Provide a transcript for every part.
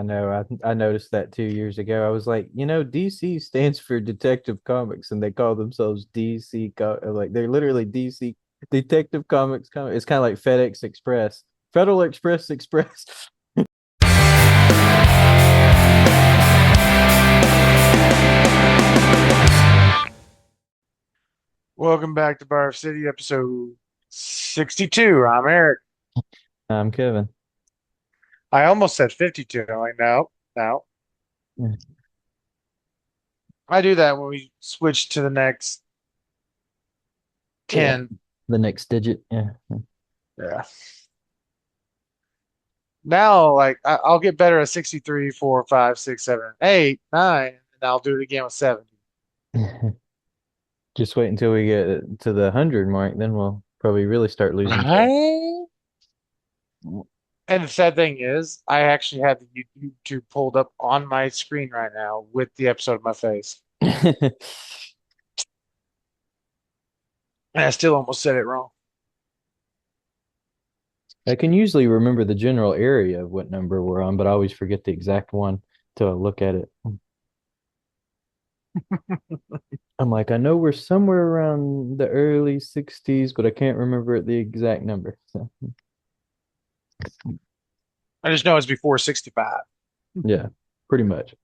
I know. I noticed that 2 years ago. I was like, DC stands for Detective Comics, and they call themselves DC. Like they're literally DC Detective Comics. It's kind of like FedEx Express, Federal Express Express. Welcome back to Bar City, episode 62. I'm Eric. I'm Kevin. I almost said 52. I'm like, no, no. Yeah, I do that when we switch to the next yeah. 10. The next digit. Yeah. Yeah. Now, like, I'll get better at 63, 4, 5, 6, 7, 8, 9, and I'll do it again with 70. Just wait until we get to the 100 mark, then we'll probably really start losing track. Right? And the sad thing is, I actually have the YouTube pulled up on my screen right now with the episode of my face. And I still almost said it wrong. I can usually remember the general area of what number we're on, but I always forget the exact one till I look at it. I'm like, I know we're somewhere around the early 60s, but I can't remember the exact number. So, I just know it's before 65. yeah, pretty much.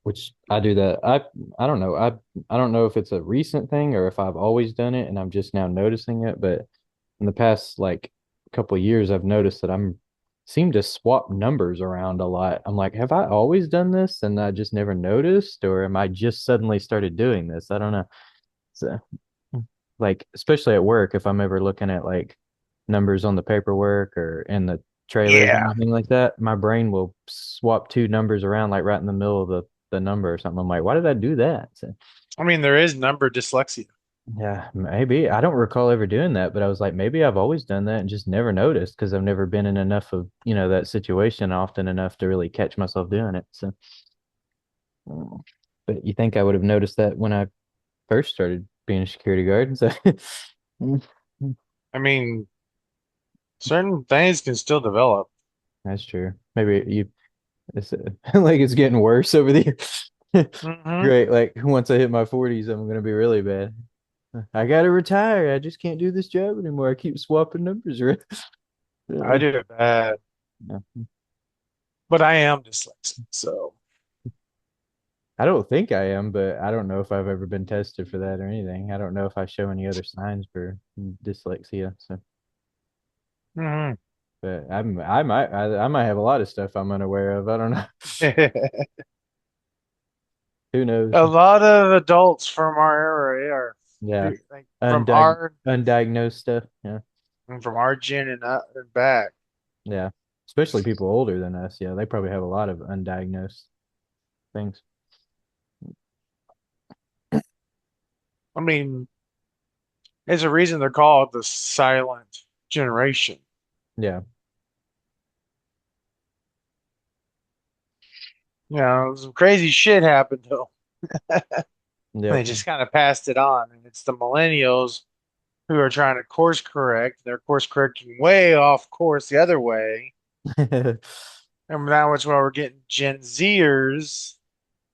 Which I do that. I don't know. I don't know if it's a recent thing or if I've always done it and I'm just now noticing it, but in the past like couple of years I've noticed that I'm seem to swap numbers around a lot. I'm like, have I always done this and I just never noticed, or am I just suddenly started doing this? I don't know. So, like especially at work, if I'm ever looking at like numbers on the paperwork or in the trailers or Yeah. anything like that, my brain will swap two numbers around like right in the middle of the number or something. I'm like, why did I do that? So, I mean, there is number dyslexia. yeah, maybe. I don't recall ever doing that, but I was like, maybe I've always done that and just never noticed because I've never been in enough of, that situation often enough to really catch myself doing it. So, but you think I would have noticed that when I first started being a security guard? So, I mean, certain things can still develop. that's true. Maybe it's like it's getting worse over the years. Hmm. Great. Like once I hit my 40s, I'm gonna be really bad. I gotta retire. I just can't do this job anymore. I keep swapping numbers around. I Uh, do it bad, yeah. but I am dyslexic. So, I don't think I am, but I don't know if I've ever been tested for that or anything. I don't know if I show any other signs for dyslexia. So, mhm. but I might have a lot of stuff I'm unaware of. I don't know. Who knows? A lot of adults from our area are Yeah, like undiag undiagnosed stuff. Yeah, from our gen and back. yeah. Especially people older than us. Yeah, they probably have a lot of undiagnosed things. I mean, there's a reason they're called the silent generation. Yeah, You know, some crazy shit happened though. yep. They just kind of passed it on, and it's the millennials who are trying to course correct. They're course correcting way off course the other way. And now it's why we're getting Gen Zers,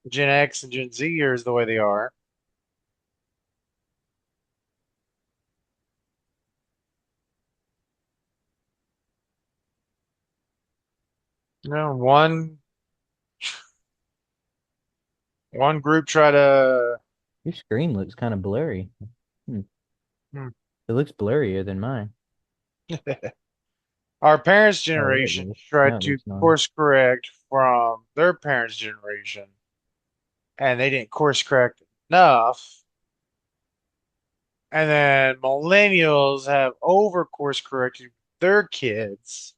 Gen X and Gen Zers the way they are. You know, one group try to Your screen looks kind of blurry. Hmm. hmm, It looks blurrier than mine. our parents' Oh, there it generation goes. Now tried it to looks normal. course correct from their parents' generation, and they didn't course correct enough. And then millennials have over course corrected their kids.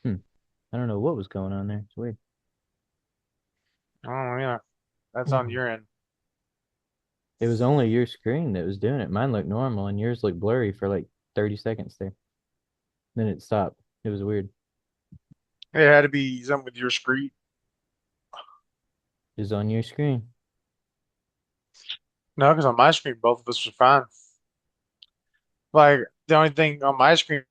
Hmm. I don't know what was going on there. It's weird. Oh yeah, that's on Hmm. your end. It was only your screen that was doing it. Mine looked normal and yours looked blurry for like 30 seconds there. Then it stopped. It was weird. It had to be something with your screen. It was on your screen. No, because on my screen, both of us were fine. Like the only thing on my screen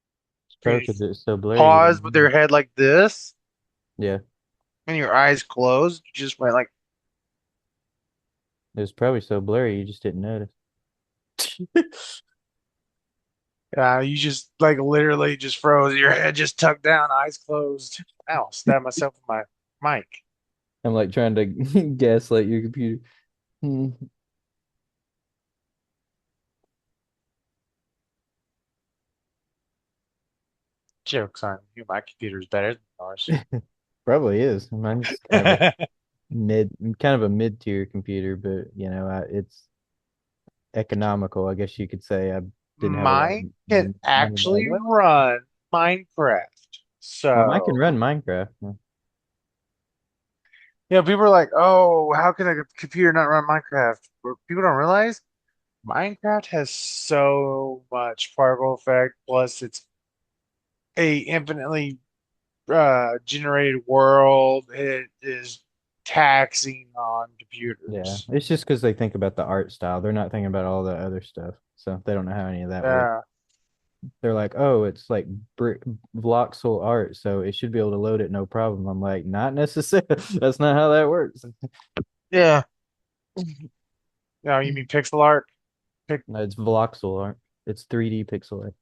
It's probably because is it's so blurry. You pause with didn't your head like this Yeah, and your eyes closed. You just went like, it was probably so blurry you just didn't notice. you just like literally just froze. Your head just tucked down, eyes closed. Ow, stabbed myself with my mic. I'm like trying to gaslight your computer. Hmm. Joke's on you. My computer's better than yours. Probably is. Mine's mid, kind of a mid-tier computer, but it's economical, I guess you could say. I didn't have a lot of Mine can money to actually what? run Minecraft. Oh, mine can So, run Minecraft. Yeah. people are like, oh, how can a computer not run Minecraft? But people don't realize Minecraft has so much particle effect, plus it's a infinitely generated world. It is taxing on Yeah, computers. it's just because they think about the art style. They're not thinking about all the other stuff, so they don't know how any of that works. Yeah. They're like, "Oh, it's like brick voxel art, so it should be able to load it no problem." I'm like, "Not necessarily. That's not how that works." Yeah. No, you mean pixel art? Pic No, it's voxel art. It's 3D pixel art.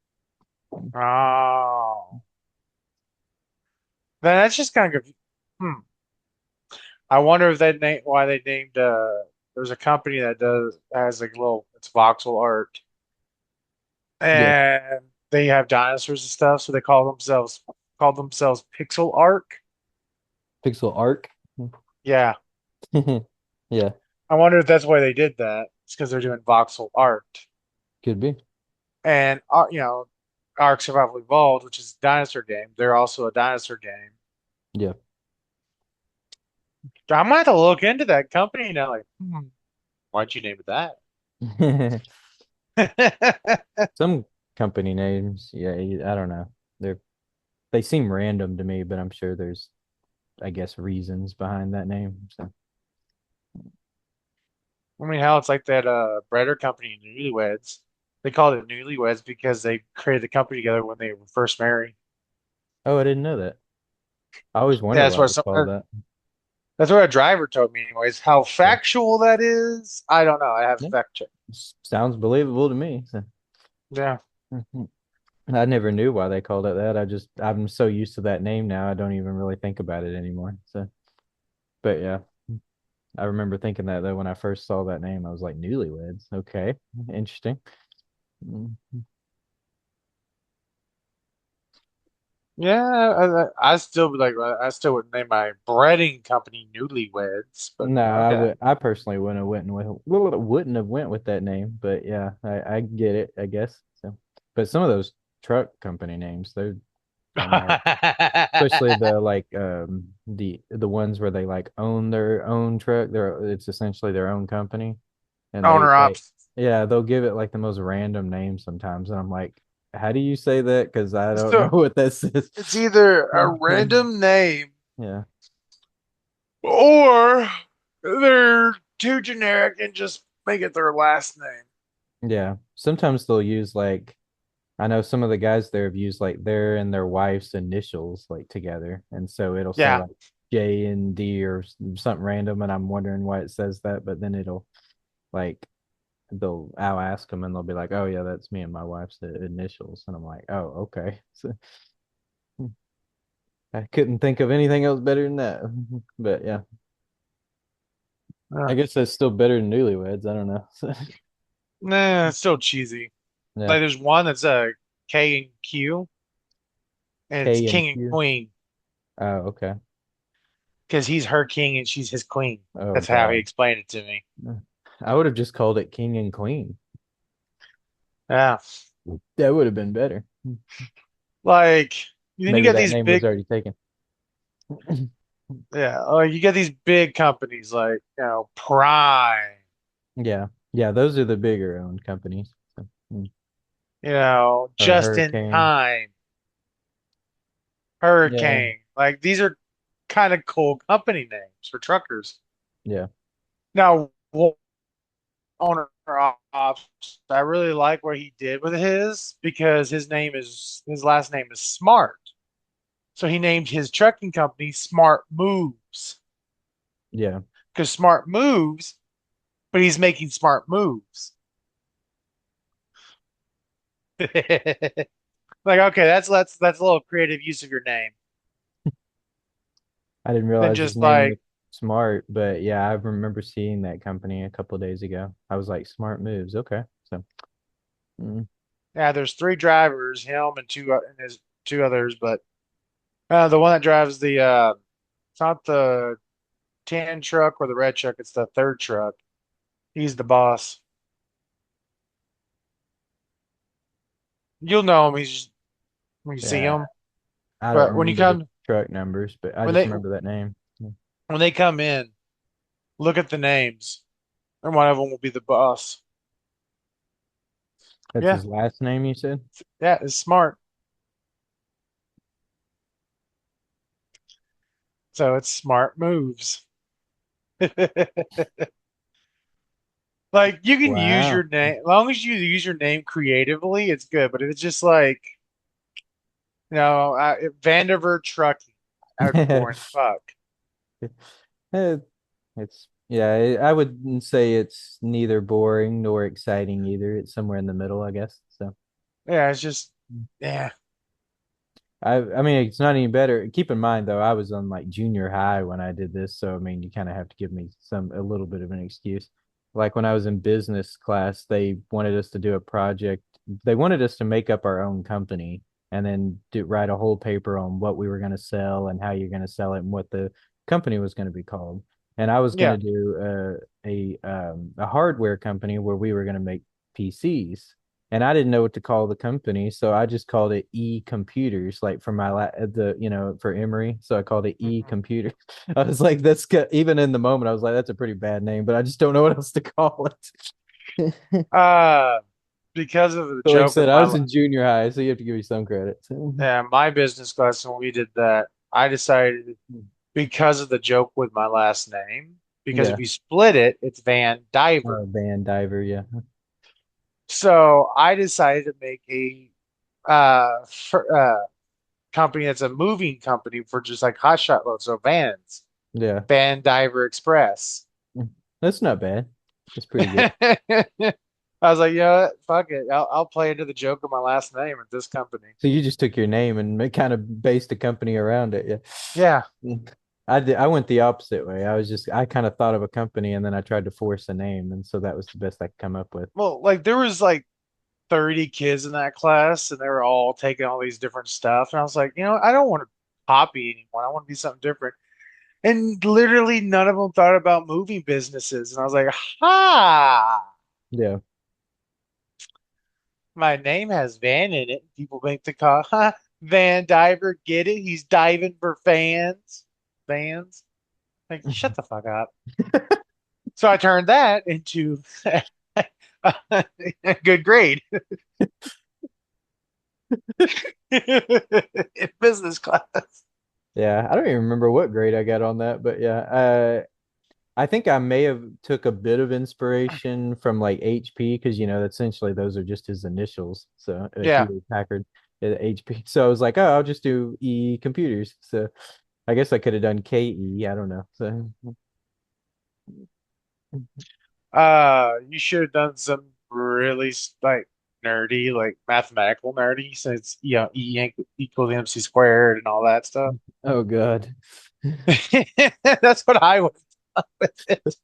oh. Then that's just kind of hmm. I wonder if they name why they named there's a company that does has like little it's voxel art Yeah, and they have dinosaurs and stuff, so they call themselves Pixel Art. pixel art. Yeah. Yeah, I wonder if that's why they did that. It's because they're doing voxel art. could be. And Ark Survival Evolved, which is a dinosaur game, they're also a dinosaur game. Yeah. I might have to look into that company now, like, why'd you name it that? Some company names, yeah, I don't know. They seem random to me, but I'm sure there's, I guess, reasons behind that name. So, I mean, how it's like that breader company, Newlyweds. They called it Newlyweds because they created the company together when they were first married. oh, I didn't know that. I always Yeah, wondered why they called that. that's what a driver told me, anyways. How Yeah. factual that is, I don't know. I have to Yeah. fact check. Sounds believable to me. So. Yeah. I never knew why they called it that. I'm so used to that name now, I don't even really think about it anymore. So, but yeah, I remember thinking that though when I first saw that name, I was like, newlyweds. Okay, interesting. Mm. Yeah, I still be like, I still would name my breading company Newlyweds, but No, okay. I personally wouldn't have went with that name, but yeah, I get it, I guess. So, but some of those truck company names, they're kind of hard, especially the like the ones where they like own their own truck. It's essentially their own company, and Owner they ops. yeah, they'll give it like the most random names sometimes, and I'm like, how do you say that? Because I don't know So what that says. it's either a random name Yeah, or they're too generic and just make it their last name. yeah. Sometimes they'll use like I know some of the guys there have used like their and their wife's initials like together, and so it'll say Yeah. like J and D or something random, and I'm wondering why it says that, but then it'll like I'll ask them and they'll be like, oh yeah, that's me and my wife's initials, and I'm like, oh okay. So I couldn't think of anything else better than that. But yeah, I Uh, guess that's still better than newlyweds. I don't know. nah, it's still cheesy. Yeah, Like there's one that's a K and Q, and it's K and King and Q. Queen Oh, okay. because he's her king and she's his queen. Oh That's how he God. explained it to me. I would have just called it King and Queen. Yeah. That would have been better. Like then you Maybe get that these name was big, already taken. yeah, like you get these big companies like, Prime, Yeah. Yeah, those are the bigger owned companies. So, or Just in Hurricane. Time, Yeah. Hurricane. Like these are kind of cool company names for truckers. Yeah. Now, owner ops. I really like what he did with his because his last name is Smart. So he named his trucking company Smart Moves Yeah, because Smart moves, but he's making smart moves. Like, okay, that's a little creative use of your name I didn't than realize his just name like, was Smart, but yeah, I remember seeing that company a couple of days ago. I was like, Smart Moves. Okay, so mm, yeah, there's three drivers, him and and his two others, but the one that drives it's not the tan truck or the red truck, it's the third truck. He's the boss. You'll know him. He's just, when you see yeah, him. I don't But remember the truck numbers, but I when just they remember that name. Yeah. when they come in, look at the names, and one of them will be the boss. That's Yeah, his last name, you said? yeah, it's smart. So it's smart moves. Like you can use your Wow. name, as long as you use your name creatively, it's good. But if it's just like, Vandiver Trucking, that would be boring as fuck. Eh, It's yeah, I wouldn't say it's neither boring nor exciting either. It's somewhere in the middle, I guess. So Yeah, it's just, yeah, I mean it's not any better. Keep in mind though, I was on like junior high when I did this, so I mean you kind of have to give me a little bit of an excuse. Like when I was in business class, they wanted us to do a project. They wanted us to make up our own company and then write a whole paper on what we were going to sell and how you're going to sell it and what the company was going to be called. And I was going yeah. to do a hardware company where we were going to make PCs, and I didn't know what to call the company, so I just called it E Computers, like for for Emory. So I called it E Mhm. Computers. I was like, even in the moment, I was like, that's a pretty bad name, but I just don't know what else to call it. Uh, because of the But like I joke with said, I was in junior high, so you have to give me some credit. my business class when we did that, I decided because of the joke with my last name, because if Yeah, you split it, it's Van Diver. Van Diver. Yeah, So I decided to make a company that's a moving company for just like hotshot loads, so vans, yeah. Van Diver Express. That's not bad. That's pretty good. I was like, you know what? Fuck it. I'll play into the joke of my last name at this company. So you just took your name and kind of based a company around it. Yeah. Yeah. I did. I went the opposite way. I kind of thought of a company and then I tried to force a name, and so that was the best I could come up with. Well, like there was like 30 kids in that class and they were all taking all these different stuff. And I was like, I don't want to copy anyone. I want to be something different. And literally none of them thought about moving businesses. And I was like, ha, Yeah. my name has Van in it. People make the call, ha, Van Diver, get it? He's diving for fans. Fans. Like, shut the fuck up. So I turned that into a good grade in business class. Yeah. I don't even remember what grade I got on that, but yeah. I think I may have took a bit of inspiration from like HP because essentially those are just his initials. So Yeah. Hewlett Packard, HP. So I was like, oh, I'll just do E computers. So I guess I could have done KE. I don't know. So You should have done some really like nerdy, like mathematical nerdy, since equals MC squared and all that stuff. oh God. That's what I would have done with it.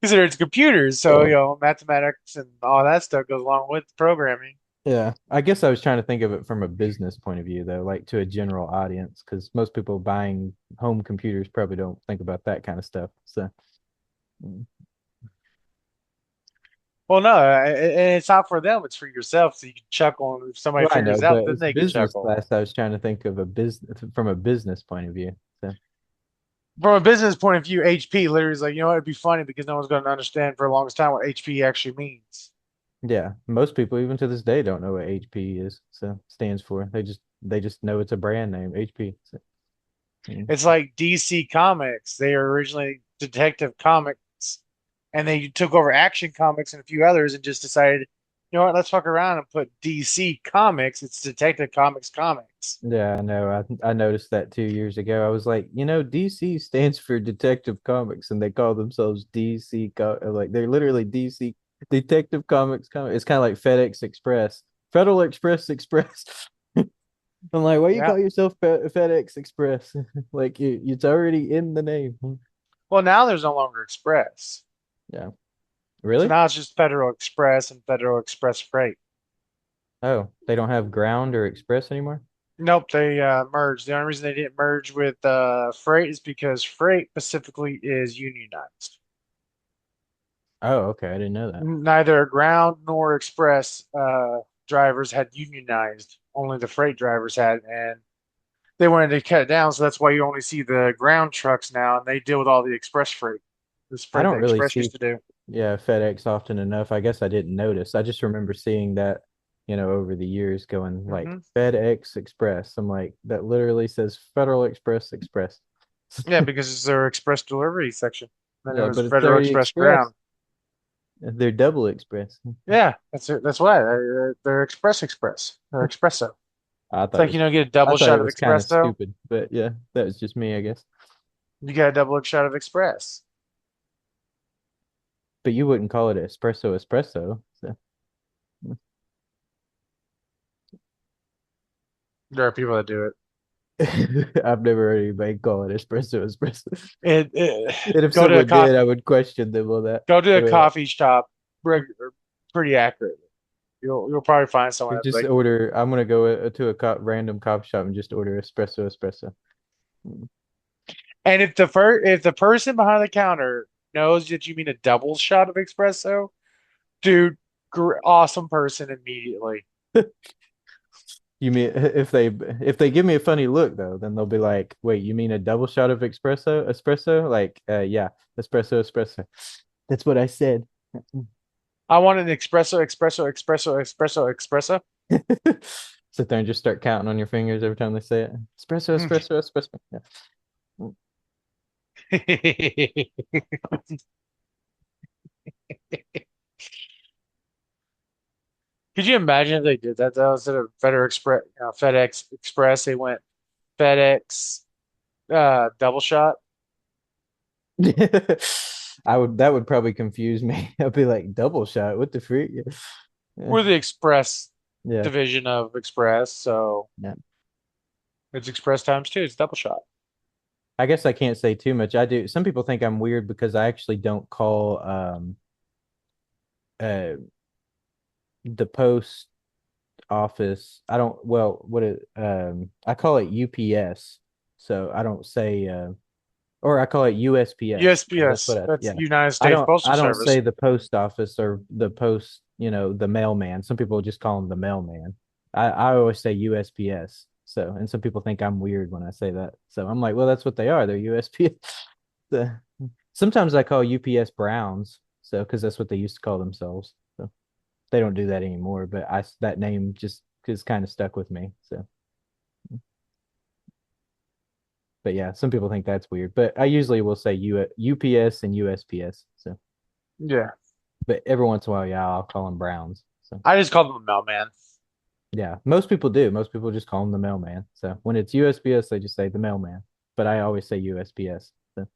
Consider it's computers, so mathematics and all that stuff goes along with programming. Yeah, I guess I was trying to think of it from a business point of view, though, like to a general audience, because most people buying home computers probably don't think about that kind of stuff. So, mm. Well, no, and it's not for them; it's for yourself. So you can chuckle, and if somebody Well, I figures know, it out, but then it's they can business chuckle. class. I was trying to think of a business from a business point of view. So, From a business point of view, HP literally is like, it'd be funny because no one's going to understand for the longest time what HP actually means. yeah, most people even to this day don't know what HP is. So stands for. They just know it's a brand name, HP. So, mm. It's like DC Comics. They are originally Detective Comics, and they took over Action Comics and a few others and just decided, you know what, let's fuck around and put DC Comics. It's Detective Comics Comics. Yeah, I know. I noticed that 2 years ago. I was like, DC stands for Detective Comics, and they call themselves like they're literally DC Detective Comics. It's kind of like FedEx Express, Federal Express Express. I'm like, why you Yeah. call yourself FedEx Express? Like it's already in the name. Well, now there's no longer Express. Yeah. So Really? now it's just Federal Express and Federal Express Freight. Oh, they don't have ground or express anymore? Nope, they merged. The only reason they didn't merge with Freight is because Freight specifically is unionized. Oh, okay. I didn't know that. Neither ground nor express drivers had unionized. Only the freight drivers had, and they wanted to cut it down. So that's why you only see the ground trucks now, and they deal with all the express freight. This I freight don't that really Express see, used to do. yeah, FedEx often enough. I guess I didn't notice. I just remember seeing that, over the years going like Hmm. FedEx Express. I'm like, that literally says Federal Express Express. Yeah, because it's their express delivery section. Then it Yeah, was but it's Federal already Express express. Ground. They're double express. Yeah, that's it. That's why they're Express. They're Espresso. I It's thought it like was get a I double thought shot it of was kind of espresso. stupid, but yeah, that was just me, I guess. You got a double shot of express. But you wouldn't call it espresso. So There are people that do it. I've never heard anybody call it espresso. And if Go to a someone did, I coffee. would question them on that. Go to I a mean, coffee shop pretty accurately. You'll probably find someone that's just like, order. I'm gonna go to a random coffee shop and just order espresso. Mm. and if the person behind the counter knows that you mean a double shot of espresso, dude, awesome person immediately. You mean if they give me a funny look though, then they'll be like, "Wait, you mean a double shot of espresso? Like, yeah, espresso. That's what I said." I want an espresso. Sit there and just start counting on your fingers every time they say it. Espresso. Yeah. Could you imagine if they did that though? Instead of FedEx Express, they went FedEx double shot. That would probably confuse me. I'd be like, double shot, what the freak? Yeah. We're the Express Yeah. division of Express, so Yeah. it's Express times two. It's double shot. I guess I can't say too much. I do. Some people think I'm weird because I actually don't call uh the post office. I don't well what it I call it UPS. So I don't say or I call it USPS. That's what USPS. That's yeah. United States Postal I don't say Service. the post office or the post, the mailman. Some people just call him the mailman. I always say USPS. So, and some people think I'm weird when I say that. So I'm like, well, that's what they are. They're USPS. The, sometimes I call UPS Browns. So, because that's what they used to call themselves. So they don't do that anymore, but that name just is kind of stuck with me. So, but yeah, some people think that's weird, but I usually will say UPS and USPS. So, Yeah. but every once in a while, yeah, I'll call them Browns. So, I just called them a mailman. yeah, most people do. Most people just call them the mailman. So when it's USPS, they just say the mailman. But I always say USPS. So,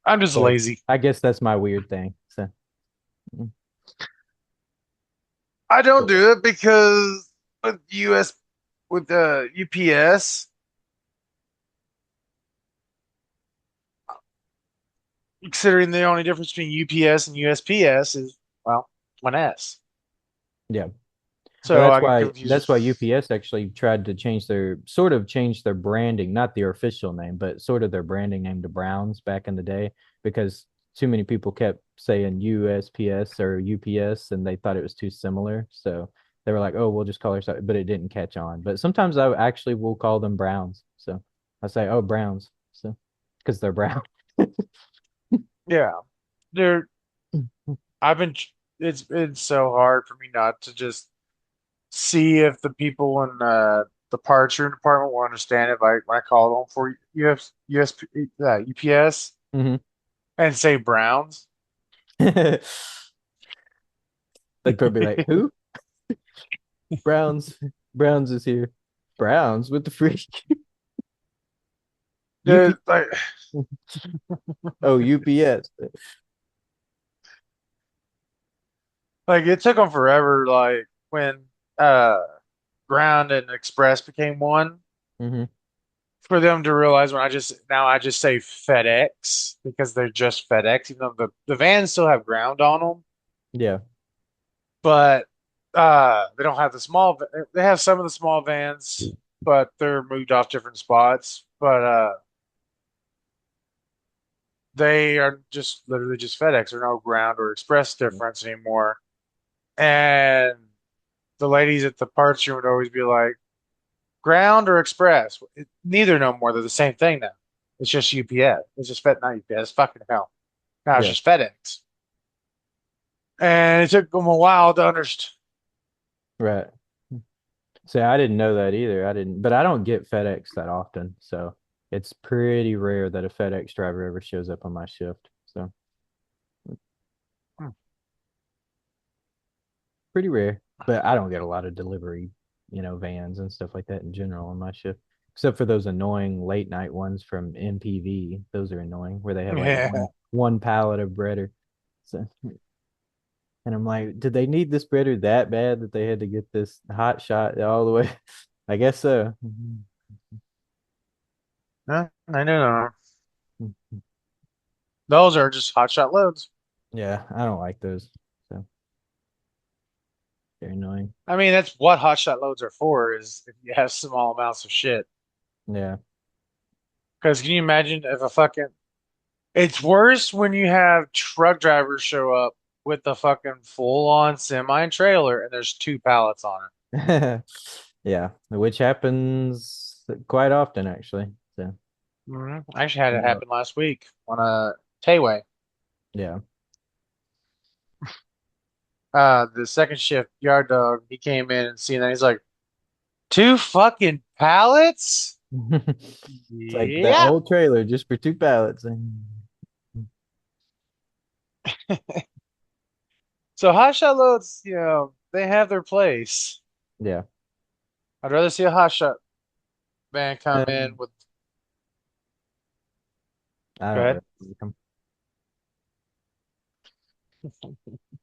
I'm just so lazy. I guess that's my weird thing. So, I don't but yeah. do it because with US with the UPS, considering the only difference between UPS and USPS is well, one S. Yeah. Well, So I get confused that's why with UPS actually tried to change their branding, not their official name, but sort of their branding name to Browns back in the day because too many people kept saying USPS or UPS and they thought it was too similar. So they were like, "Oh, we'll just call ourselves," but it didn't catch on. But sometimes I actually will call them Browns. So I say, "Oh, Browns," so because they're brown. yeah. They're I've been it's been so hard for me not to just see if the people in the parts room department will understand if I when I call them for UPS. Hmm. and say Browns. Like probably like, who? Browns. Browns is here. Browns with the freak. UP. Dude, like, Oh, UPS. like it took them forever. Like when uh Ground and Express became one, Hmm. for them to realize when I just say FedEx because they're just FedEx, even though the vans still have Ground on them, Yeah. but they don't have the they have some of the small vans, but they're moved off different spots. But they are just literally just FedEx. There's no Ground or Express difference anymore. And the ladies at the parts room would always be like, Ground or Express? Neither no more. They're the same thing now. It's just UPS. It's just Fed, not UPS. Fucking hell. Now it's Yeah. just FedEx. And it took them a while to understand. Right. See, I didn't know that either. I didn't, but I don't get FedEx that often. So it's pretty rare that a FedEx driver ever shows up on my shift. So pretty rare. But I don't get a lot of delivery, vans and stuff like that in general on my shift. Except for those annoying late night ones from MPV. Those are annoying where they have like Yeah. one pallet of breader. So and I'm like, did they need this breader that bad that they had to get this hot shot all the way? I guess so. Huh? I know. Those are just hotshot loads. Yeah, I don't like those. So they're annoying. I mean, that's what hotshot loads are for, is if you have small amounts of shit. Yeah. Because can you imagine if a fucking. It's worse when you have truck drivers show up with the fucking full on semi trailer and there's two pallets on Yeah, which happens quite often actually. So, it. I actually had it happen last week on a Tayway. yeah. The second shift yard dog, he came in and seen that. He's like, two fucking pallets? It's like that Yeah. old trailer just for two pallets. So hot shot loads, they have their place. Yeah. I'd rather see a hot shot van come in Um, with. I Go don't ahead. really like them.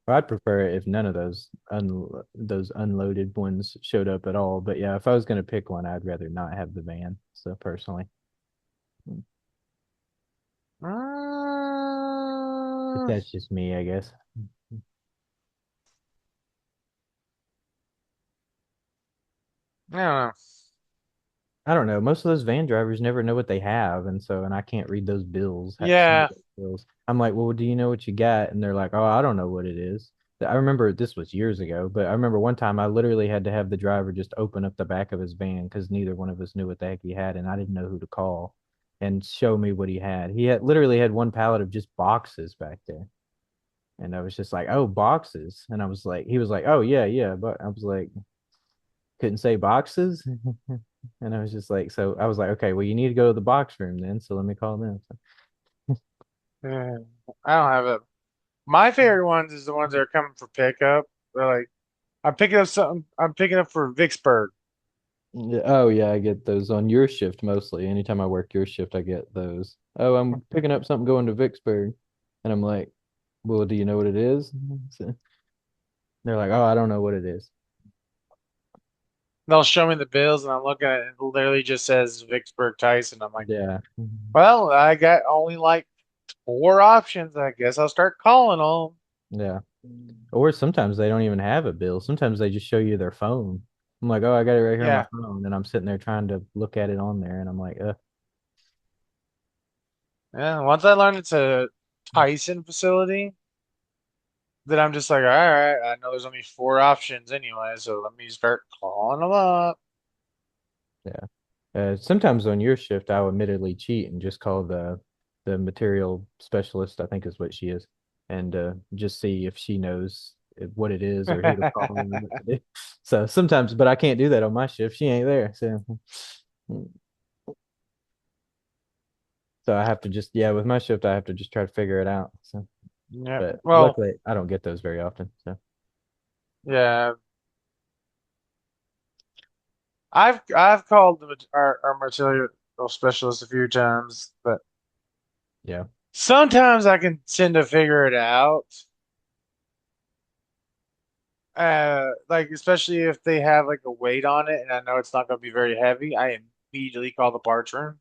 I'd prefer it if none of those unloaded ones showed up at all. But yeah, if I was gonna pick one, I'd rather not have the van. So personally, but Mm, that's just me, I guess. I don't know. I don't know. Most of those van drivers never know what they have, and I can't read those bills. Some of Yeah. those bills. I'm like, well, do you know what you got? And they're like, oh, I don't know what it is. I remember this was years ago, but I remember one time I literally had to have the driver just open up the back of his van because neither one of us knew what the heck he had, and I didn't know who to call and show me what he had. He had literally had one pallet of just boxes back there. And I was just like, oh, boxes. And I was like, he was like, oh, yeah, yeah. But I was like, couldn't say boxes. And I was just like, so I was like, okay, well, you need to go to the box room then. So let me call them. Yeah. I don't have it. My favorite ones is the ones that are coming for pickup. They're like, I'm picking up something. I'm picking up for Vicksburg. Yeah, oh yeah, I get those on your shift mostly. Anytime I work your shift, I get those. Oh, I'm picking up something going to Vicksburg. And I'm like, well, do you know what it is? So they're like, oh, I don't know what it is. They'll show me the bills, and I'm looking at it, and it literally just says Vicksburg Tyson. I'm like, Yeah. well, I got only like four options. I guess I'll start calling them. Yeah. Or sometimes they don't even have a bill. Sometimes they just show you their phone. I'm like, oh, I got it right here on my Yeah. phone. And I'm sitting there trying to look at it on there. And I'm like, Yeah. Once I learned it's a Tyson facility, then I'm just like, all right, I know there's only four options anyway, so let me start calling them up. yeah. Sometimes on your shift, I'll admittedly cheat and just call the material specialist, I think is what she is, and just see if she knows what it is or who to call and what to do. So sometimes, but I can't do that on my shift. She ain't there. So So I have to just, yeah, with my shift, I have to just try to figure it out. So, Yeah. but Well, luckily, I don't get those very often. So, yeah. I've called our material specialist a few times, but yeah, sometimes I can tend to figure it out. Like especially if they have like a weight on it and I know it's not going to be very heavy, I immediately call the parts room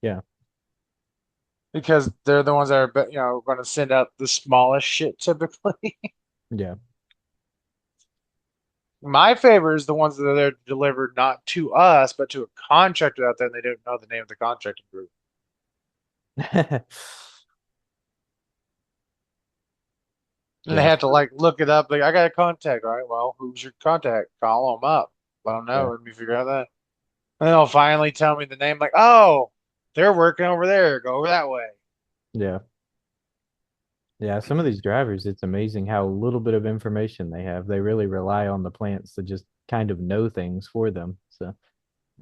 yeah, because they're the ones that are, going to send out the smallest shit typically. yeah. My favor is the ones that are delivered not to us, but to a contractor out there, and they don't know the name of the contracting group. And they Yeah, have to like look it up. Like, I got a contact. All right, well, who's your contact? Call them up. Let them know. yeah, Let me figure out that. And they'll finally tell me the name. Like, oh, they're working over there. Go over that way. yeah. Yeah, some of these drivers, it's amazing how little bit of information they have. They really rely on the plants to just kind of know things for them. So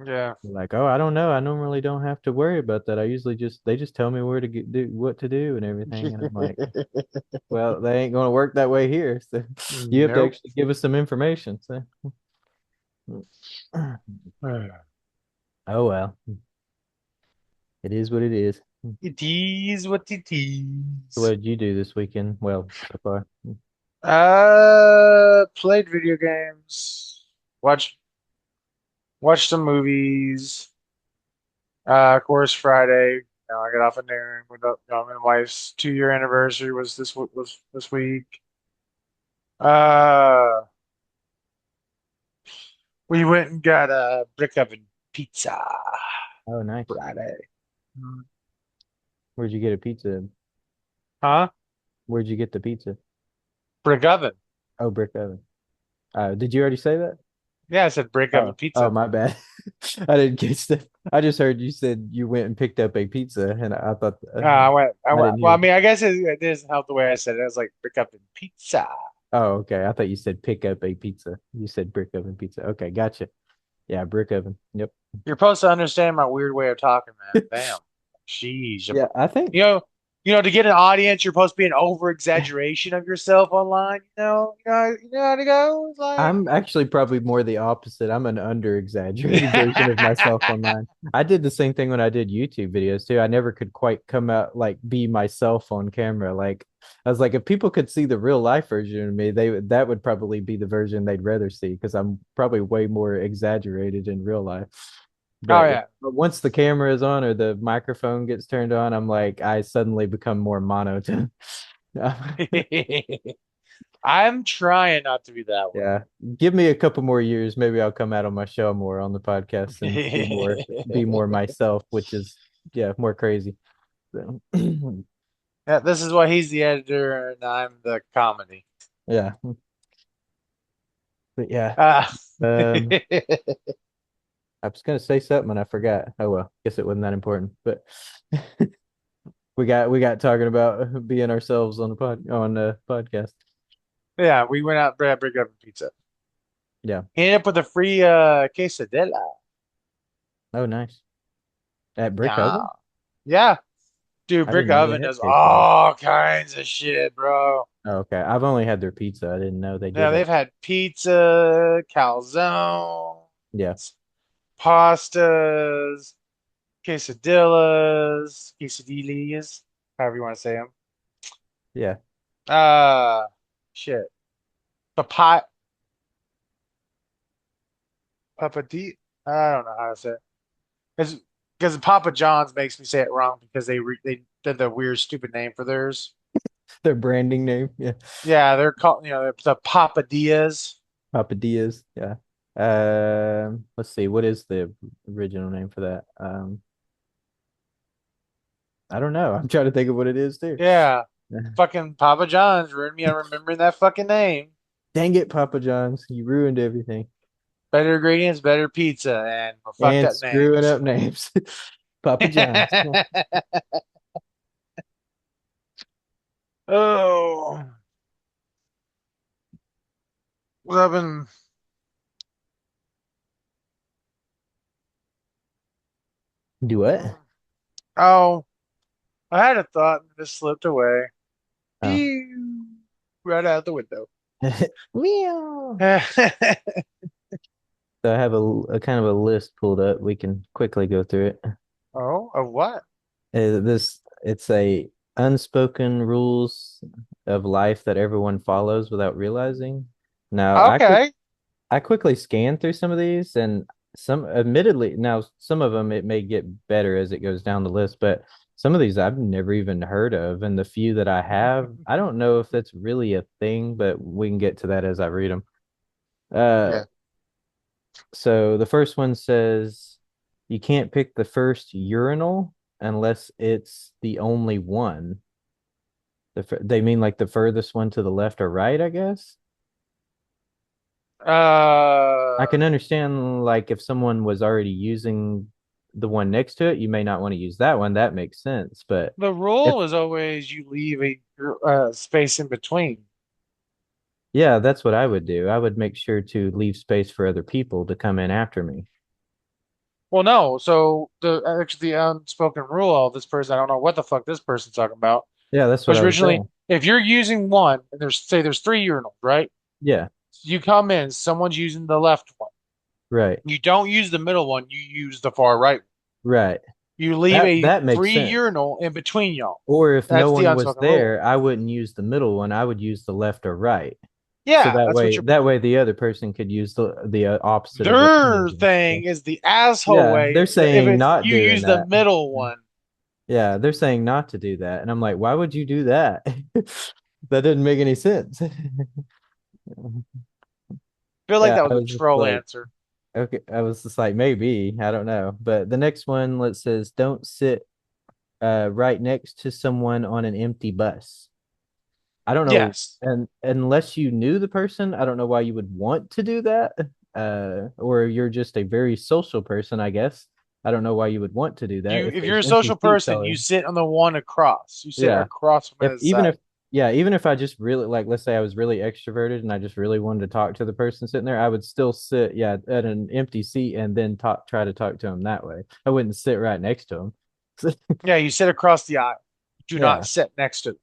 Yeah. like, oh, I don't know. I normally don't have to worry about that. I usually just they just tell me where to do what to do and everything. And I'm like, well, they ain't gonna work that way here. So you have to Nope. actually give us some information. So oh well, it is what it is. It is what it So what is. did you do this weekend? Well, so far. Played video games. Watched watched some movies. Of course, Friday. I got off at noon. Went up. My wife's 2 year anniversary was this week. Uh, we went and got a brick oven pizza Oh, nice. Friday. Mhm. Where'd you get a pizza? Huh? Where'd you get the pizza? Brick oven. Oh, brick oven. Did you already say that? Yeah, I said brick oven Oh, pizza. my bad. I didn't catch that. I just heard you said you went and picked up a pizza, and I thought I I went. didn't Well, I hear. mean, I guess it doesn't help the way I said it. I was like brick oven pizza. Oh, okay. I thought you said pick up a pizza. You said brick oven pizza. Okay, gotcha. Yeah, brick oven. Yep. You're supposed to understand my weird way of talking, man. Damn. Jeez. Yeah, I think You know, to get an audience, you're supposed to be an over exaggeration of yourself online. You know how to go. It's like, I'm actually probably more the opposite. I'm an under exaggerated version of myself online. I did the same thing when I did YouTube videos too. I never could quite come out like be myself on camera. Like I was like, if people could see the real life version of me, that would probably be the version they'd rather see because I'm probably way more exaggerated in real life. oh But, yeah. but once the camera is on or the microphone gets turned on, I'm like, I suddenly become more monotone. I'm trying not to be that Yeah. Give me a couple more years. Maybe I'll come out on my show more on the podcast and way. be more myself, which is yeah, more crazy. So, Yeah, this is why he's the editor and I'm the comedy. yeah. But yeah. Uh, Um I was gonna say something and I forgot. Oh well, guess it wasn't that important. But we got talking about being ourselves on the podcast. yeah, we went out and grabbed Brick Oven Pizza. Yeah. Ended up with a free quesadilla. Oh nice. At Brick Yeah. Oven? Yeah. Dude, I Brick didn't know they Oven had does quesadillas. all kinds of shit, bro. Oh, okay. I've only had their pizza. I didn't know they Now did they've it. had pizza, calzone, Yeah. pastas, quesadillas, however you want to say them. Yeah. Uh, shit. Papat, papadi. I don't know how to say it. Because Papa John's makes me say it wrong because they did the weird stupid name for theirs. Their branding name. Yeah. Yeah, they're called the Papadillas. Papadillas. Yeah. Let's see. What is the original name for that? I don't know. I'm trying to think of what it is too. Yeah, fucking Papa John's ruined me on remembering that fucking name. Dang it, Papa John's. You ruined everything. Better ingredients, better pizza, and fucked And up screwing names. up names. Papa John's. Oh, what I've been. Do what? Oh. I had a thought and it just slipped away. Oh. Pew! Right out the window. Meow. So I have a kind of a list pulled up. We can quickly go through it. Oh, of what? This it's a unspoken rules of life that everyone follows without realizing. Now, Okay. I quickly scanned through some of these, and some, admittedly, now some of them it may get better as it goes down the list, but some of these I've never even heard of, and the few that I have, I don't know if that's really a thing, but we can get to that as I read them. Uh, Yeah. so the first one says you can't pick the first urinal unless it's the only one. They mean like the furthest one to the left or right, I guess. I Uh, can understand like if someone was already using the one next to it, you may not want to use that one. That makes sense. But the if, rule is always you leave a space in between. yeah, that's what I would do. I would make sure to leave space for other people to come in after me. Well, no. So the actually the unspoken rule of this person, I don't know what the fuck this person's talking about, Yeah, that's what was I was originally saying. if you're using one and there's three urinals, right? Yeah, You come in, someone's using the left one. right, You don't use the middle one, you use the far right. right. You leave a That makes free sense. urinal in between y'all. Or if no That's the one was unspoken rule. there, I wouldn't use the middle one. I would use the left or right. So Yeah, that's what you're. that way the other person could use the opposite of what I'm Their using. So, thing is the asshole yeah, way. they're If saying it's not you doing use the that. middle one, Yeah, they're saying not to do that. And I'm like, why would you do that? That didn't make any sense. I feel like Yeah, that I was a was just troll like, answer. okay, I was just like, maybe, I don't know. But the next one, it says, don't sit right next to someone on an empty bus. I don't know, Yes, and unless you knew the person, I don't know why you would want to do that. Or you're just a very social person, I guess. I don't know why you would want to do that you. if If you're there's a empty social seats person, all. you sit on the one across. You sit Yeah. across from If his even side. if yeah, even if I just really like let's say I was really extroverted and I just really wanted to talk to the person sitting there, I would still sit, yeah, at an empty seat and then try to talk to him that way. I wouldn't sit right next to him. Yeah, you sit across the aisle. Do not Yeah. sit next to them.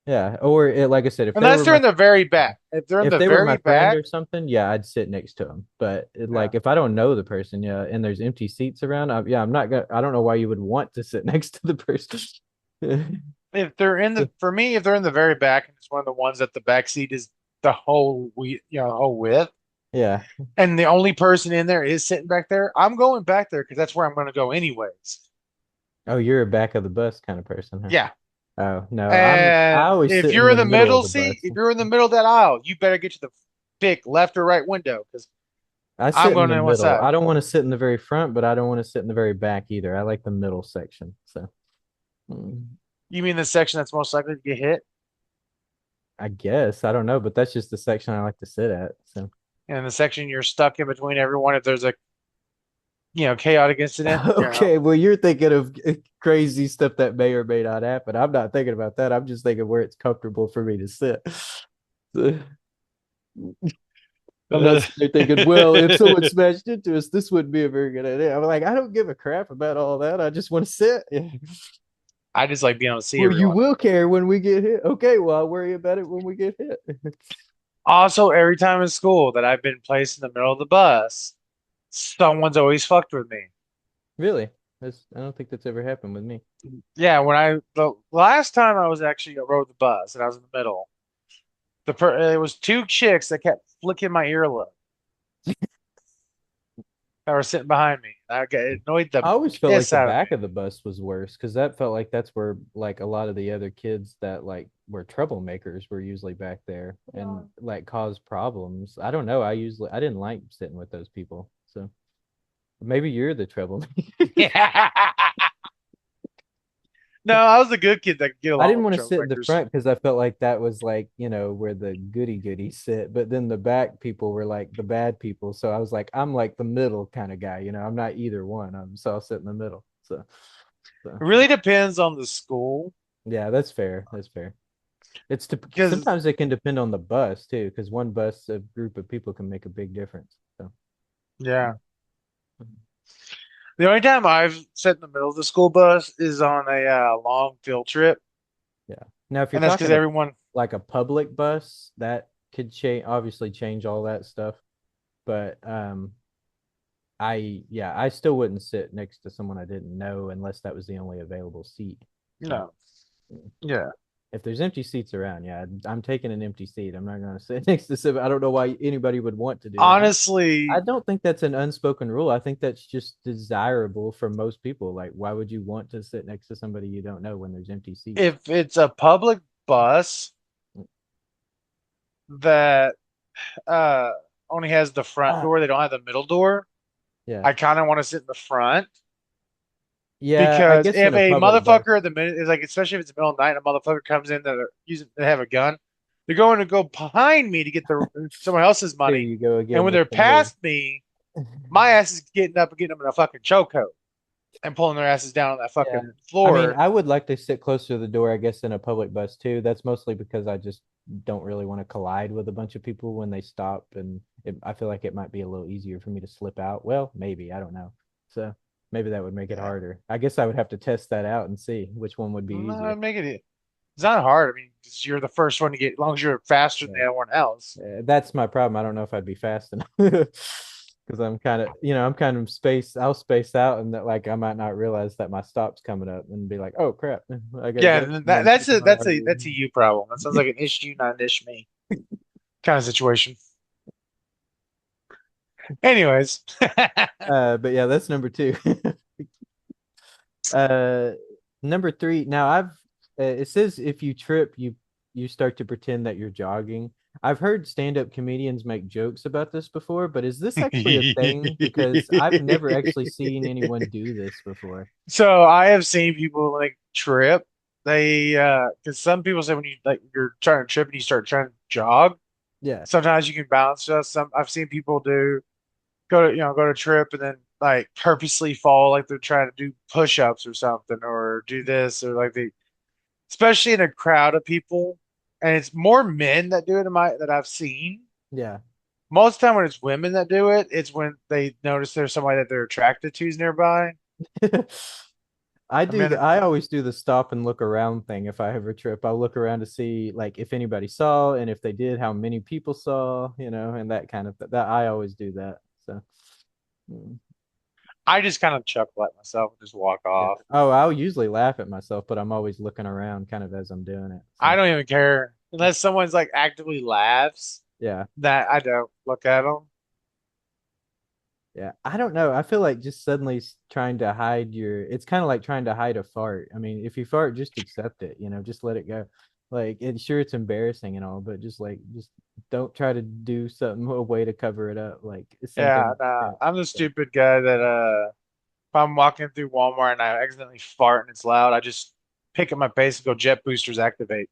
Yeah. Or like I said, Unless they're in the very back. If they're in if the they were my very friend back, or something, yeah, I'd sit next to him. But yeah. like if I don't know the person, yeah, and there's empty seats around, yeah, I'm not gonna. I don't know why you would want to sit next to the person. If they're in the, for me, if they're in the very back and it's one of the ones that the back seat is the whole we, whole width, Yeah. and the only person in there is sitting back there, I'm going back there because that's where I'm going to go anyways. Oh, you're a back of the bus kind of person, huh? Yeah. Oh no, I And always if sit in you're in the the middle of middle the seat, bus. if you're in the middle of that aisle, you better get to the pick left or right window because I I'm sit in going the to one middle. side. I don't want to sit in the very front, but I don't want to sit in the very back either. I like the middle section. So mm, You mean the section that's most likely to get hit? I guess I don't know, but that's just the section I like to sit at. So And the section you're stuck in between everyone if there's a, chaotic incident, okay, well you're thinking of crazy stuff that may or may not happen. I'm not thinking about that. I'm just thinking where it's comfortable for me to sit. Uh, Unless they're thinking, well, if someone smashed into us, this wouldn't be a very good idea. I'm like, I don't give a crap about all that. I just want to sit. I just like being able to see Well, you everyone. will care when we get hit. Okay, well, I'll worry about it when we get hit. Also, every time in school that I've been placed in the middle of the bus, someone's always fucked with me. Really? I don't think that's ever happened with me. Yeah, the last time I was actually rode the bus and I was in the middle, it was two chicks that kept flicking my earlobe that were sitting behind me. It annoyed the I always felt like piss the out of me. back of the bus was worse because that felt like that's where like a lot of the other kids that like were troublemakers were usually back there and like caused problems. I don't know. I didn't like sitting with those people. So maybe you're the troublemaker. Yeah. No, I was the good kid that could get I along didn't with want the to sit in the troublemakers. front because I felt like that was like, where the goody goodies sit. But then the back people were like the bad people. So I was like, I'm like the middle kind of guy, I'm not either one. So I'll sit in the middle. So It really depends on the school yeah, that's fair. That's fair. because Sometimes it can depend on the bus too, because one bus, a group of people can make a big difference. So yeah. The only time I've sat in the middle of the school bus is on a long field trip, Yeah. Now, if you're and that's because talking everyone. like a public bus, that could change, obviously change all that stuff. But yeah, I still wouldn't sit next to someone I didn't know unless that was the only available seat. So No, yeah. if there's empty seats around, yeah, I'm taking an empty seat. I'm not going to sit next to somebody. I don't know why anybody would want to do that. I Honestly, don't think that's an unspoken rule. I think that's just desirable for most people. Like, why would you want to sit next to somebody you don't know when there's empty seats? if it's a public bus that uh only has the front Ah, door, they don't have the middle door, yeah. I kind of want to sit in the front Yeah, I because guess in if a a public bus. motherfucker at the minute is like, especially if it's the middle of the night, and a motherfucker comes in that are using they have a gun, they're going to go behind me to get the someone else's There money, you go and again when with they're the new. past me, my ass is getting up and getting them in a fucking chokehold and pulling their asses down on that Yeah. fucking I mean, floor. I would like to sit closer to the door, I guess, in a public bus too. That's mostly because I just don't really want to collide with a bunch of people when they stop, and I feel like it might be a little easier for me to slip out. Well, maybe, I don't know. So maybe that would make it Yeah, harder. I guess I would have to test that out and see which one would be no, easier. make it. It's not hard. I mean, 'cause you're the first one to get, as long as you're faster than Yeah. everyone else. That's my problem. I don't know if I'd be fast enough because I'm kind of, I'm kind of I'll space out, and that like I might not realize that my stop's coming up and be like, oh crap, I gotta Yeah, go. And then that's people a are that's a already. that's a you problem. That sounds like an issue, not an ish me kind of situation. Anyways, But yeah, that's number two. uh, Number three. Now it says if you trip, you start to pretend that you're jogging. I've heard stand-up comedians make jokes about this before, but is this actually a thing? Because I've never actually seen anyone do this before. so I have seen people like trip. They because some people say when you like you're trying to trip and you start trying to jog, Yeah. sometimes you can balance just some I've seen people do go to trip and then like purposely fall like they're trying to do push-ups or something or do this or like they especially in a crowd of people and it's more men that do it in my that I've seen. Yeah. Most of the time when it's women that do it, it's when they notice there's somebody that they're attracted to is nearby. I mean, I always do the stop and look around thing if I have a trip. I'll look around to see like if anybody saw, and if they did, how many people saw, and that kind of that I always do that. So mm, I just kind of chuckle at myself and just walk yeah. off. Oh, I'll usually laugh at myself, but I'm always looking around kind of as I'm doing it. I So don't even care unless someone's like actively laughs yeah. that I don't look at them. Yeah, I don't know. I feel like just suddenly trying to hide it's kind of like trying to hide a fart. I mean, if you fart, just accept it, just let it go. Like, sure, it's embarrassing and all, but just don't try to do something a way to cover it up. Like, it's Yeah, something, nah, yeah, I'm the stupid guy that if I'm walking through Walmart and I accidentally fart and it's loud, I just pick up my pace and go jet boosters activate.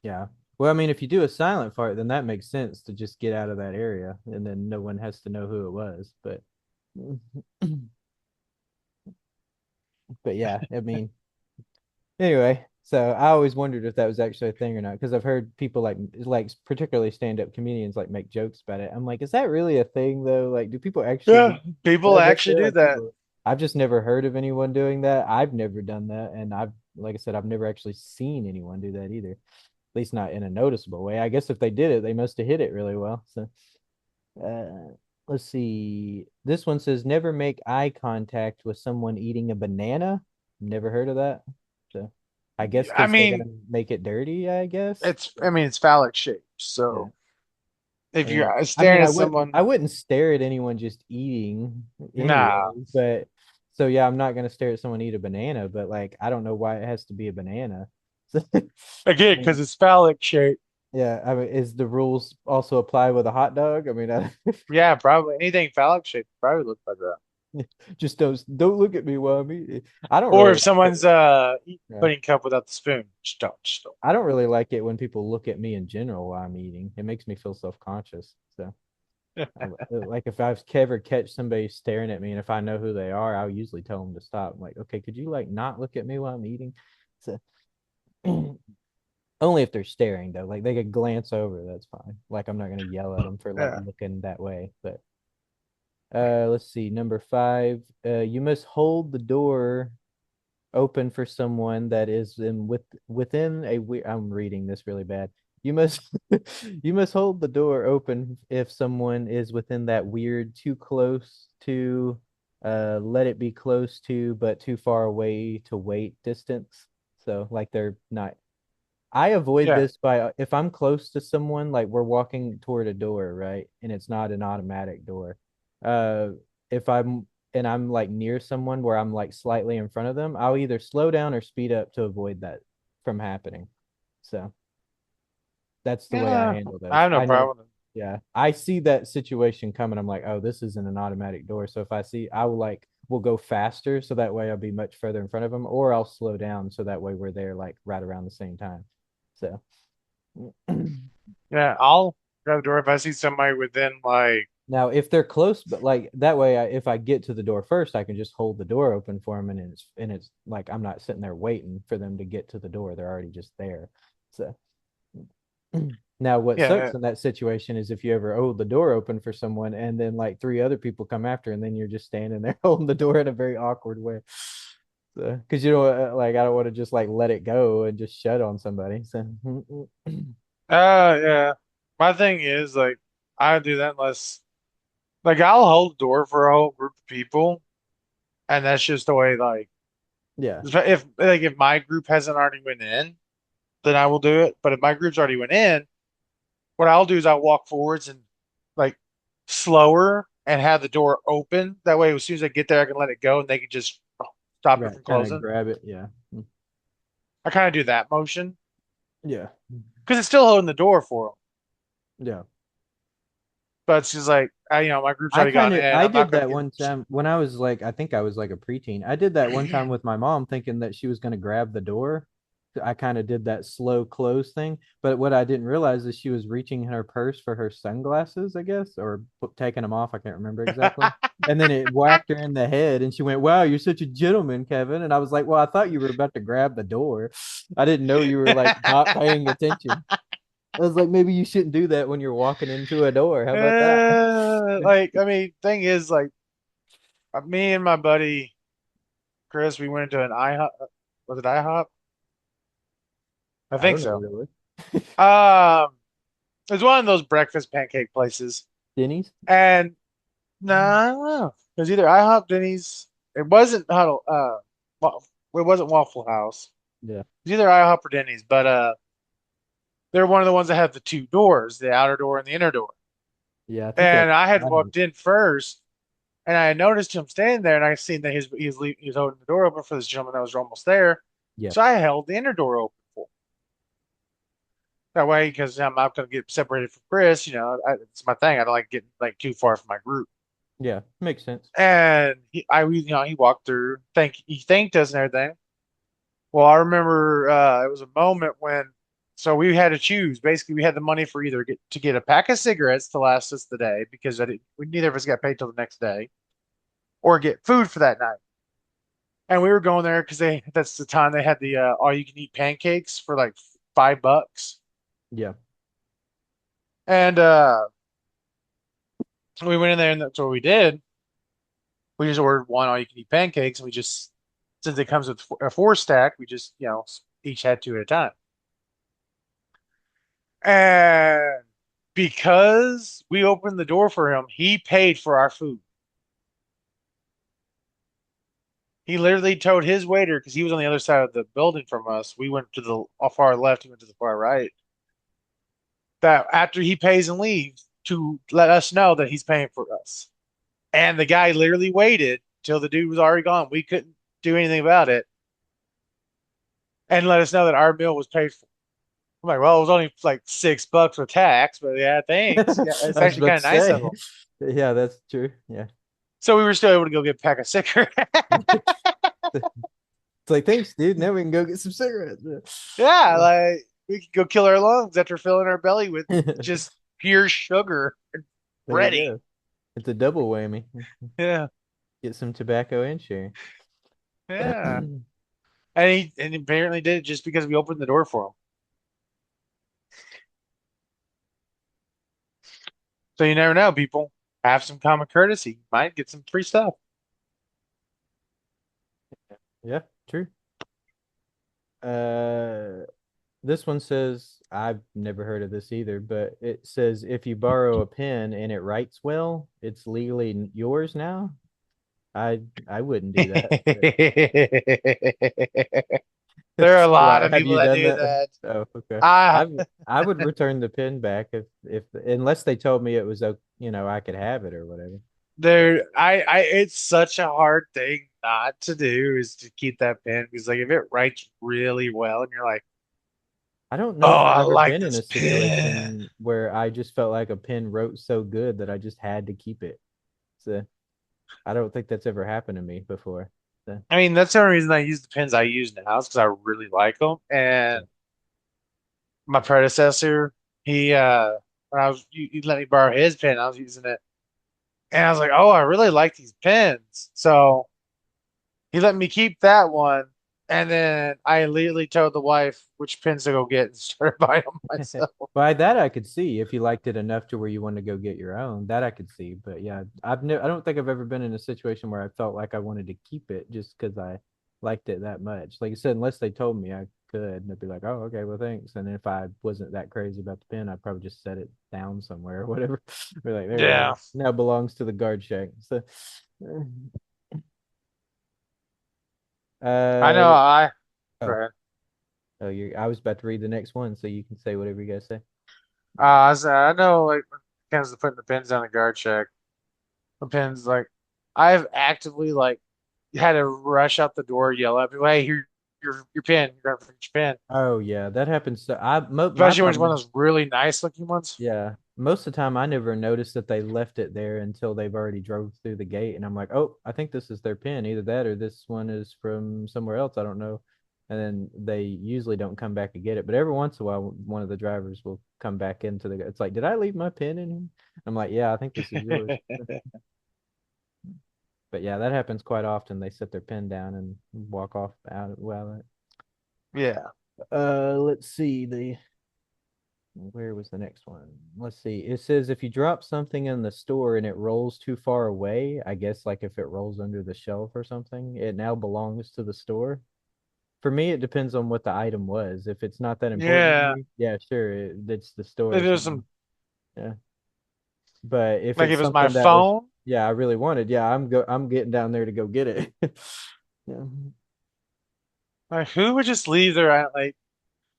yeah. Well, I mean, if you do a silent fart, then that makes sense to just get out of that area, and then no one has to know who it was. But yeah, I mean, anyway, so I always wondered if that was actually a thing or not because I've heard people like particularly stand-up comedians like make jokes about it. I'm like, is that really a thing though? Like, do people actually Yeah, do? people I bet actually there do are that. people. I've just never heard of anyone doing that. I've never done that, and like I said, I've never actually seen anyone do that either. At least not in a noticeable way. I guess if they did it, they must have hit it really well. So, let's see. This one says never make eye contact with someone eating a banana. Never heard of that. So I guess I because they're mean, gonna make it dirty, I guess. it's phallic shaped. Yeah. So if And you're I mean staring at someone, I wouldn't stare at anyone just eating anyway, nah, but so yeah, I'm not gonna stare at someone eat a banana, but like I don't know why it has to be a banana. again, I because mean, it's phallic shaped. yeah, I mean, is the rules also apply with a hot dog? I mean, Yeah, probably anything phallic shaped probably looks like that. just don't look at me while I'm eating. I don't Or really if like someone's it. pudding cup without the spoon, just don't. I don't really like it when people look at me in general while I'm eating. It makes me feel self-conscious. So, like if I ever catch somebody staring at me, and if I know who they are, I'll usually tell them to stop. I'm like, okay, could you like not look at me while I'm eating? So, only if they're staring though. Like they could glance over, that's fine. Like I'm not gonna yell at them for like Yeah. looking that way. But Let's see. Number five. You must hold the door open for someone that is within a I'm reading this really bad. You must you must hold the door open if someone is within that weird too close to let it be close to but too far away to wait distance. So like they're not I avoid Yeah, this by if I'm close to someone, like we're walking toward a door, right? And it's not an automatic door. Uh, if I'm like near someone where I'm like slightly in front of them, I'll either slow down or speed up to avoid that from happening. So that's the way I yeah, handle I those. have no I know, problem. yeah, I see that situation coming. I'm like, oh, this isn't an automatic door. So if I see, I will like, we'll go faster. So that way I'll be much further in front of them, or I'll slow down. So that way we're there like right around the same time. So. Yeah, I'll grab the door if I see somebody within like Now, if they're close, but like that way, if I get to the door first, I can just hold the door open for them, and it's like I'm not sitting there waiting for them to get to the door; they're already just there. So now, what yeah. sucks in that situation is if you ever hold the door open for someone, and then like three other people come after, and then you're just standing there holding the door in a very awkward way. So, because you know, like I don't want to just like let it go and just shut on somebody. So, Yeah. My thing is like I do that unless like I'll hold the door for a whole group of people, and that's just the way like yeah, if my group hasn't already went in, then I will do it. But if my group's already went in, what I'll do is I'll walk forwards and like slower and have the door open. That way, as soon as I get there, I can let it go and they can just stop it right, from kind of closing. grab it. Yeah, I kind of do that motion yeah, because it's still holding the door for them. yeah. But it's just like my group's already gone in. I I'm not did gonna that get. one time when I was like I think I was like a preteen. I did that one time with my mom thinking that she was going to grab the door. I kind of did that slow close thing, but what I didn't realize is she was reaching in her purse for her sunglasses, I guess, or taking them off. I can't remember exactly. And then it whacked her in the head, and she went, "Wow, you're such a gentleman, Kevin." And I was like, "Well, I thought you were about to grab the door. I didn't know you were like not paying attention." I was like, "Maybe you shouldn't do that when you're walking into a door. How about that?" Like I mean, thing is like me and my buddy Chris, we went into an IHOP. Was it IHOP? I I think don't know so. really. Um, it was one of those breakfast pancake places, Denny's? and no, I don't know. It was either IHOP, Denny's. It wasn't Huddle. It wasn't Waffle House. Yeah. It was either IHOP or Denny's, but they're one of the ones that have the two doors, the outer door and the inner door. Yeah, I think And I had I know. walked in first, and I noticed him standing there, and I seen that he was holding the door open for this gentleman that was almost there. Yeah. So I held the inner door open for him. That way, because I'm not going to get separated from Chris, it's my thing. I don't like getting like too far from my group. Yeah. Makes sense. And he walked through, he thanked us and everything. Well, I remember it was a moment when, so we had to choose. Basically, we had the money for either get a pack of cigarettes to last us the day because neither of us got paid till the next day, or get food for that night. And we were going there because that's the time they had the all you can eat pancakes for like $5. Yeah. And we went in there and that's what we did. We just ordered one all you can eat pancakes, and we just since it comes with a four stack, we just each had two at a time. And because we opened the door for him, he paid for our food. He literally told his waiter because he was on the other side of the building from us. We went to the far left, he went to the far right. That after he pays and leaves to let us know that he's paying for us. And the guy literally waited till the dude was already gone. We couldn't do anything about it and let us know that our meal was paid for. I'm like, well, it was only like $6 with tax, but yeah, thanks. Yeah, I it's was actually about kind to of nice of say. them. Yeah, that's true. Yeah. So we were still able to go get a pack of cigarettes. It's like, thanks, dude. Now we can go get some cigarettes. Yeah, like we could go kill our lungs after filling our belly with There just pure sugar and you breading. go. It's a double whammy. Yeah, Get some tobacco and share. yeah. And he apparently did it just because we opened the door for him. So you never know, people. Have some common courtesy. You might get some free stuff. Yeah, true. Uh, this one says I've never heard of this either, but it says if you borrow a pen and it writes well, it's legally yours now. I wouldn't do that. But There are a lot why of have people you that done do that? that. Oh, okay. Ah, I would return the pen back if unless they told me it was I could have it or whatever. But it's such a hard thing not to do is to keep that pen because like if it writes really well and you're like, I don't oh, know if I've I ever like been in this a pen. situation where I just felt like a pen wrote so good that I just had to keep it. So I don't think that's ever happened to me before. So, I mean, that's the only reason I use the pens I use now is because I really like them. And yeah. my predecessor, he when I was he let me borrow his pen, I was using it, and I was like, oh, I really like these pens. So he let me keep that one, and then I immediately told the wife which pens to go get and started buying them myself. By that I could see if you liked it enough to where you wanted to go get your own. That I could see. But yeah, I don't think I've ever been in a situation where I felt like I wanted to keep it just because I liked it that much. Like I said, unless they told me I could, and I'd be like, oh, okay, well, thanks. And if I wasn't that crazy about the pen, I'd probably just set it down somewhere or whatever. Be like, there you Yeah, go. Now belongs to the guard shack. So, I uh, know. I oh, right. oh, I was about to read the next one, so you can say whatever you guys say. I know. Like when it comes to putting the pins down the guard check, the pins like I've actively like had to rush out the door, yell at people, "Hey, here, your pin. You're gonna forget your pin." Oh yeah, that happens. So my Especially when it's problem one is, of those really nice looking ones. yeah, most of the time I never noticed that they left it there until they've already drove through the gate, and I'm like, oh, I think this is their pin, either that or this one is from somewhere else. I don't know. And then they usually don't come back and get it, but every once in a while, one of the drivers will come back into the. It's like, did I leave my pin in here? I'm like, yeah, I think this is yours. But yeah, that happens quite often. They set their pin down and walk off out. Well, Yeah. let's see the where was the next one? Let's see. It says if you drop something in the store and it rolls too far away, I guess like if it rolls under the shelf or something, it now belongs to the store. For me, it depends on what the item was. If it's not that important to Yeah. me, yeah, sure, it's the If it store's, was some yeah. But if like it's if it was my something that was, phone, yeah, I really wanted, yeah, I'm getting down there to go get it. Yeah. like who would just leave their like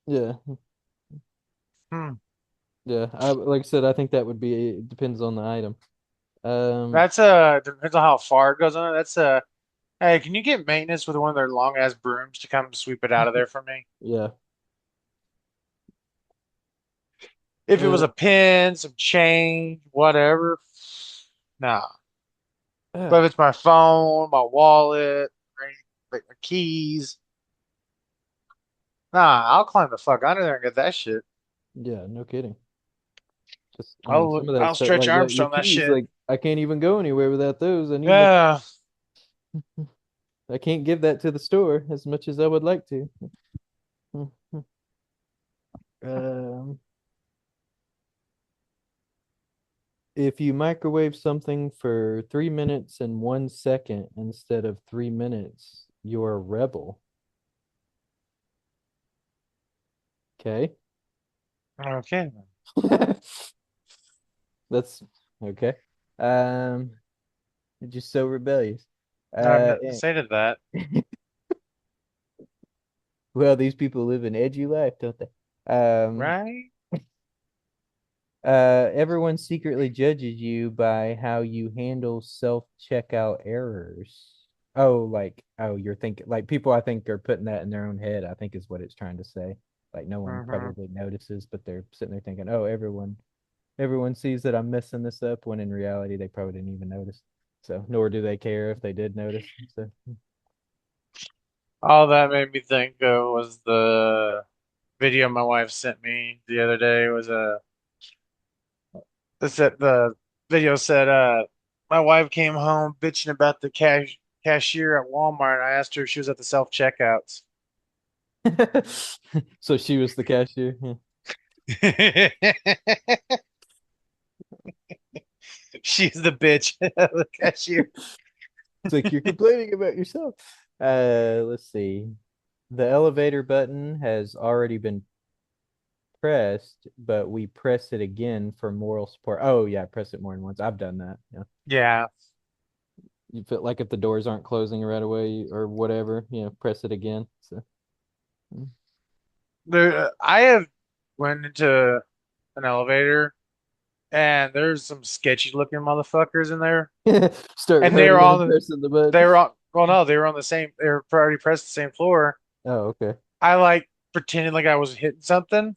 Yeah. hmm, Yeah. Like I said, I think that would be it depends on the item. Um, that's depends on how far it goes on it. That's hey, can you get maintenance with one of their long ass brooms to come sweep it out of there for me? yeah. If it was Uh, a pin, some change, whatever, nah. uh, But if it's my phone, my wallet, or like my keys, nah, I'll climb the fuck under there and get that shit. yeah, no kidding. Just, I mean, I'll some of that I'll stuff, stretch like your Armstrong that keys, shit. like I can't even go anywhere without those. Yeah. I can't give that to the store as much as I would like to. Um, if you microwave something for 3 minutes and 1 second instead of 3 minutes, you're a rebel. Okay. Okay. That's okay. Um, you're just so rebellious. I have Uh, nothing to say to that. well, these people live an edgy life, don't they? Right? Everyone secretly judges you by how you handle self-checkout errors. Oh, like, oh, you're thinking like people I think are putting that in their own head, I think is what it's trying to say. Like no one Hmm. probably notices, but they're sitting there thinking, oh, everyone sees that I'm messing this up when in reality they probably didn't even notice. So nor do they care if they did notice. So All that made me think of was the video my wife sent me the other day. Was the video said my wife came home bitching about the cashier at Walmart. I asked her if she was at the self checkouts. so she was the cashier. Yeah. She's the bitch, the cashier. It's like you're complaining about yourself. Let's see. The elevator button has already been pressed, but we press it again for moral support. Oh yeah, press it more than once. I've done that. Yeah. Yeah, You feel like if the doors aren't closing right away or whatever, press it again. So there. I have went into an elevator, and there's some sketchy looking motherfuckers in there, start and they were hurrying and on. pressing the button. They were on. Well, no, they were on the same. They were already pressed the same floor. Oh, okay. I like pretended like I was hitting something,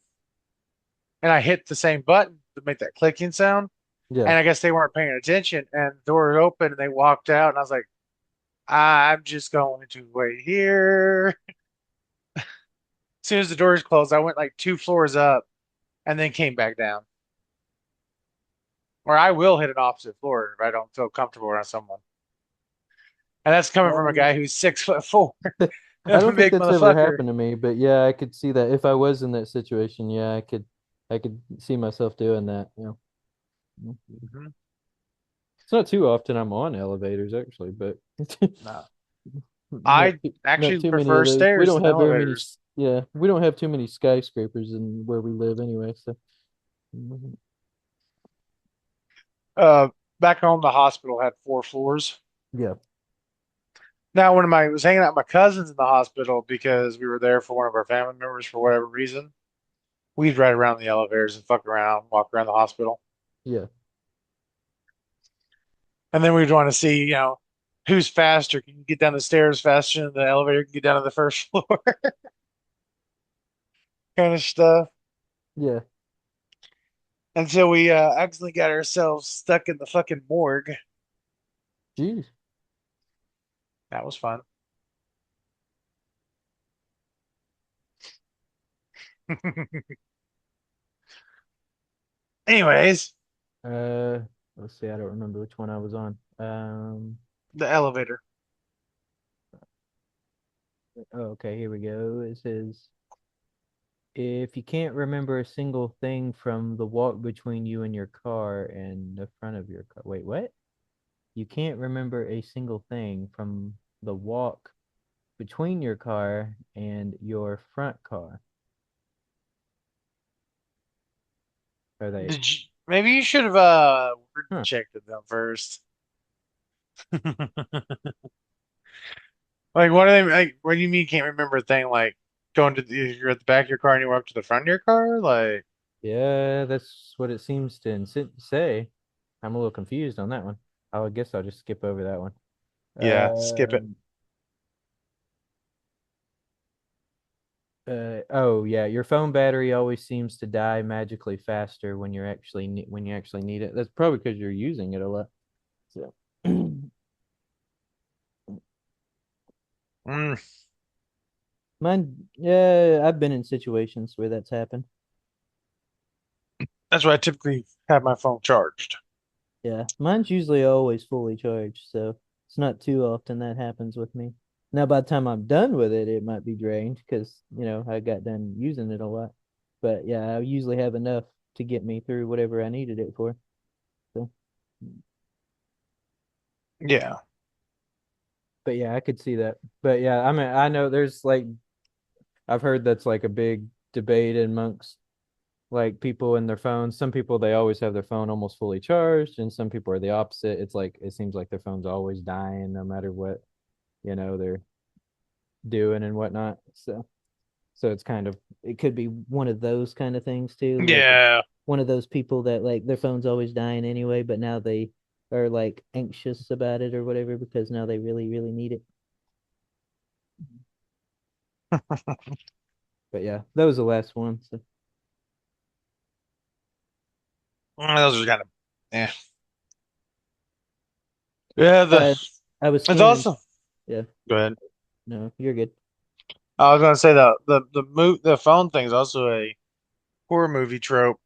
and I hit the same button to make that clicking sound. Yeah. And I guess they weren't paying attention, and the door opened, and they walked out, and I was like, I'm just going to wait here. As soon as the doors closed, I went like 2 floors up, and then came back down. Or I will hit an opposite floor if I don't feel comfortable around someone. And that's coming from a Um, guy who's 6'4", I a don't think big that's ever motherfucker. happened to me, but yeah, I could see that if I was in that situation, yeah, I could see myself doing that. Hmm. It's not too often I'm on elevators actually, but No, not I too, not actually too many of prefer those. We stairs don't than have very many, elevators. yeah, we don't have too many skyscrapers in where we live anyway, so Uh, Back home, the hospital had 4 floors. yeah, Now, when I was hanging out with my cousins in the hospital because we were there for one of our family members for whatever reason, we'd ride around the elevators and fuck around, walk around the hospital. yeah. And then we'd want to see, who's faster. Can you get down the stairs faster than the elevator can get down to the first floor? Kind of stuff. Yeah. Until we accidentally got ourselves stuck in the fucking morgue. Jeez. That was fun. Anyways, Uh, let's see. I don't remember which one I was on. the elevator. Oh, okay, here we go. It says if you can't remember a single thing from the walk between you and your car and the front of your car. Wait, what? You can't remember a single thing from the walk between your car and your front car. Are they? Did you? Maybe you should have word Huh. checked them first. Like, what are they like? What do you mean you can't remember a thing? Like, you're at the back of your car and you walk to the front of your car? Like, Yeah, that's what it seems to say. I'm a little confused on that one. I guess I'll just skip over that one. yeah, skip it. Oh yeah, your phone battery always seems to die magically faster when when you actually need it. That's probably because you're using it a lot. So Mm, mine, yeah, I've been in situations where that's happened. that's why I typically have my phone charged. Yeah, mine's usually always fully charged, so it's not too often that happens with me. Now, by the time I'm done with it, it might be drained because, I got done using it a lot. But yeah, I usually have enough to get me through whatever I needed it for. So, Yeah. but yeah, I could see that. But yeah, I mean, I know there's like, I've heard that's like a big debate amongst like people in their phones. Some people, they always have their phone almost fully charged, and some people are the opposite. It's like, it seems like their phone's always dying no matter what, they're doing and whatnot. So it's kind of, it could be one of those kind of things too, like Yeah. one of those people that like their phone's always dying anyway, but now they are like anxious about it or whatever because now they really really need it. But yeah, that was the last one. So Those are kind of, yeah. Yeah, uh, I was it's scanning. awesome. Yeah, Go ahead. no, you're good. I was gonna say the phone thing is also a horror movie trope.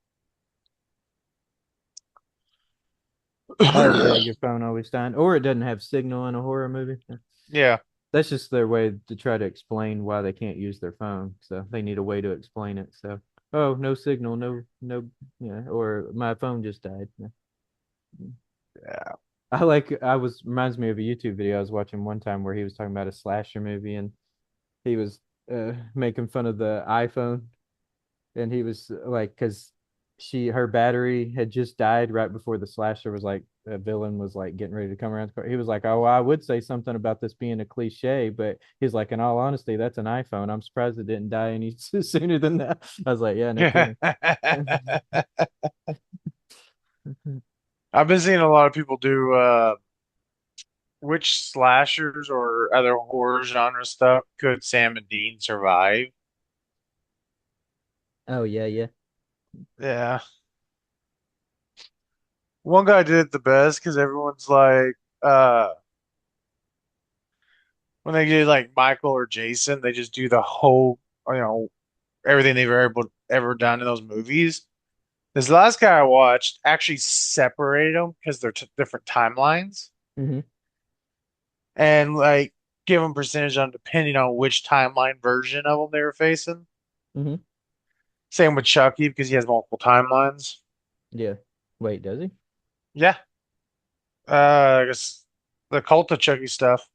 Oh yeah, your phone always dying, or it doesn't have signal in a horror movie. Yeah. Yeah. That's just their way to try to explain why they can't use their phone. So they need a way to explain it. So, oh, no signal, no, no, yeah, or my phone just died. Yeah. I was reminds me of a YouTube video I was watching one time where he was talking about a slasher movie and he was making fun of the iPhone and he was like, because her battery had just died right before the slasher was like a villain was like getting ready to come around the corner. He was like, oh, well, I would say something about this being a cliche, but he's like, in all honesty, that's an iPhone. I'm surprised it didn't die any sooner than that. I was like, yeah, no kidding. I've been seeing a lot of people do which slashers or other horror genre stuff could Sam and Dean survive? Oh yeah, yeah. Yeah. One guy did it the best because everyone's like, when they do like Michael or Jason, they just do the whole, everything they've ever done in those movies. This last guy I watched actually separated them because they're t different timelines Hmm. and like give them percentage on depending on which timeline version of them they were facing. Hmm. Same with Chucky because he has multiple timelines. Yeah. Wait, does he? Yeah, I guess the Cult of Chucky stuff.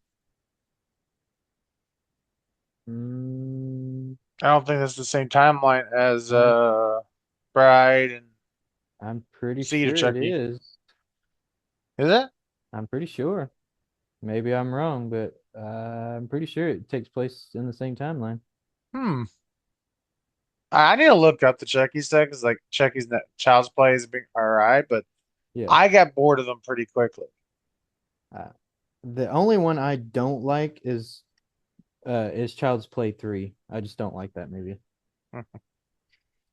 Mm, I don't think that's the same timeline as I'm Bride and I'm pretty Seed of sure it Chucky. is. Is it? I'm pretty sure. Maybe I'm wrong, but I'm pretty sure it takes place in the same timeline. Hmm. I need to look up the Chucky stuff because like Chucky's not, Child's Play is being all right, but Yeah. I got bored of them pretty quickly. Uh, the only one I don't like is Child's Play 3. I just don't like that movie.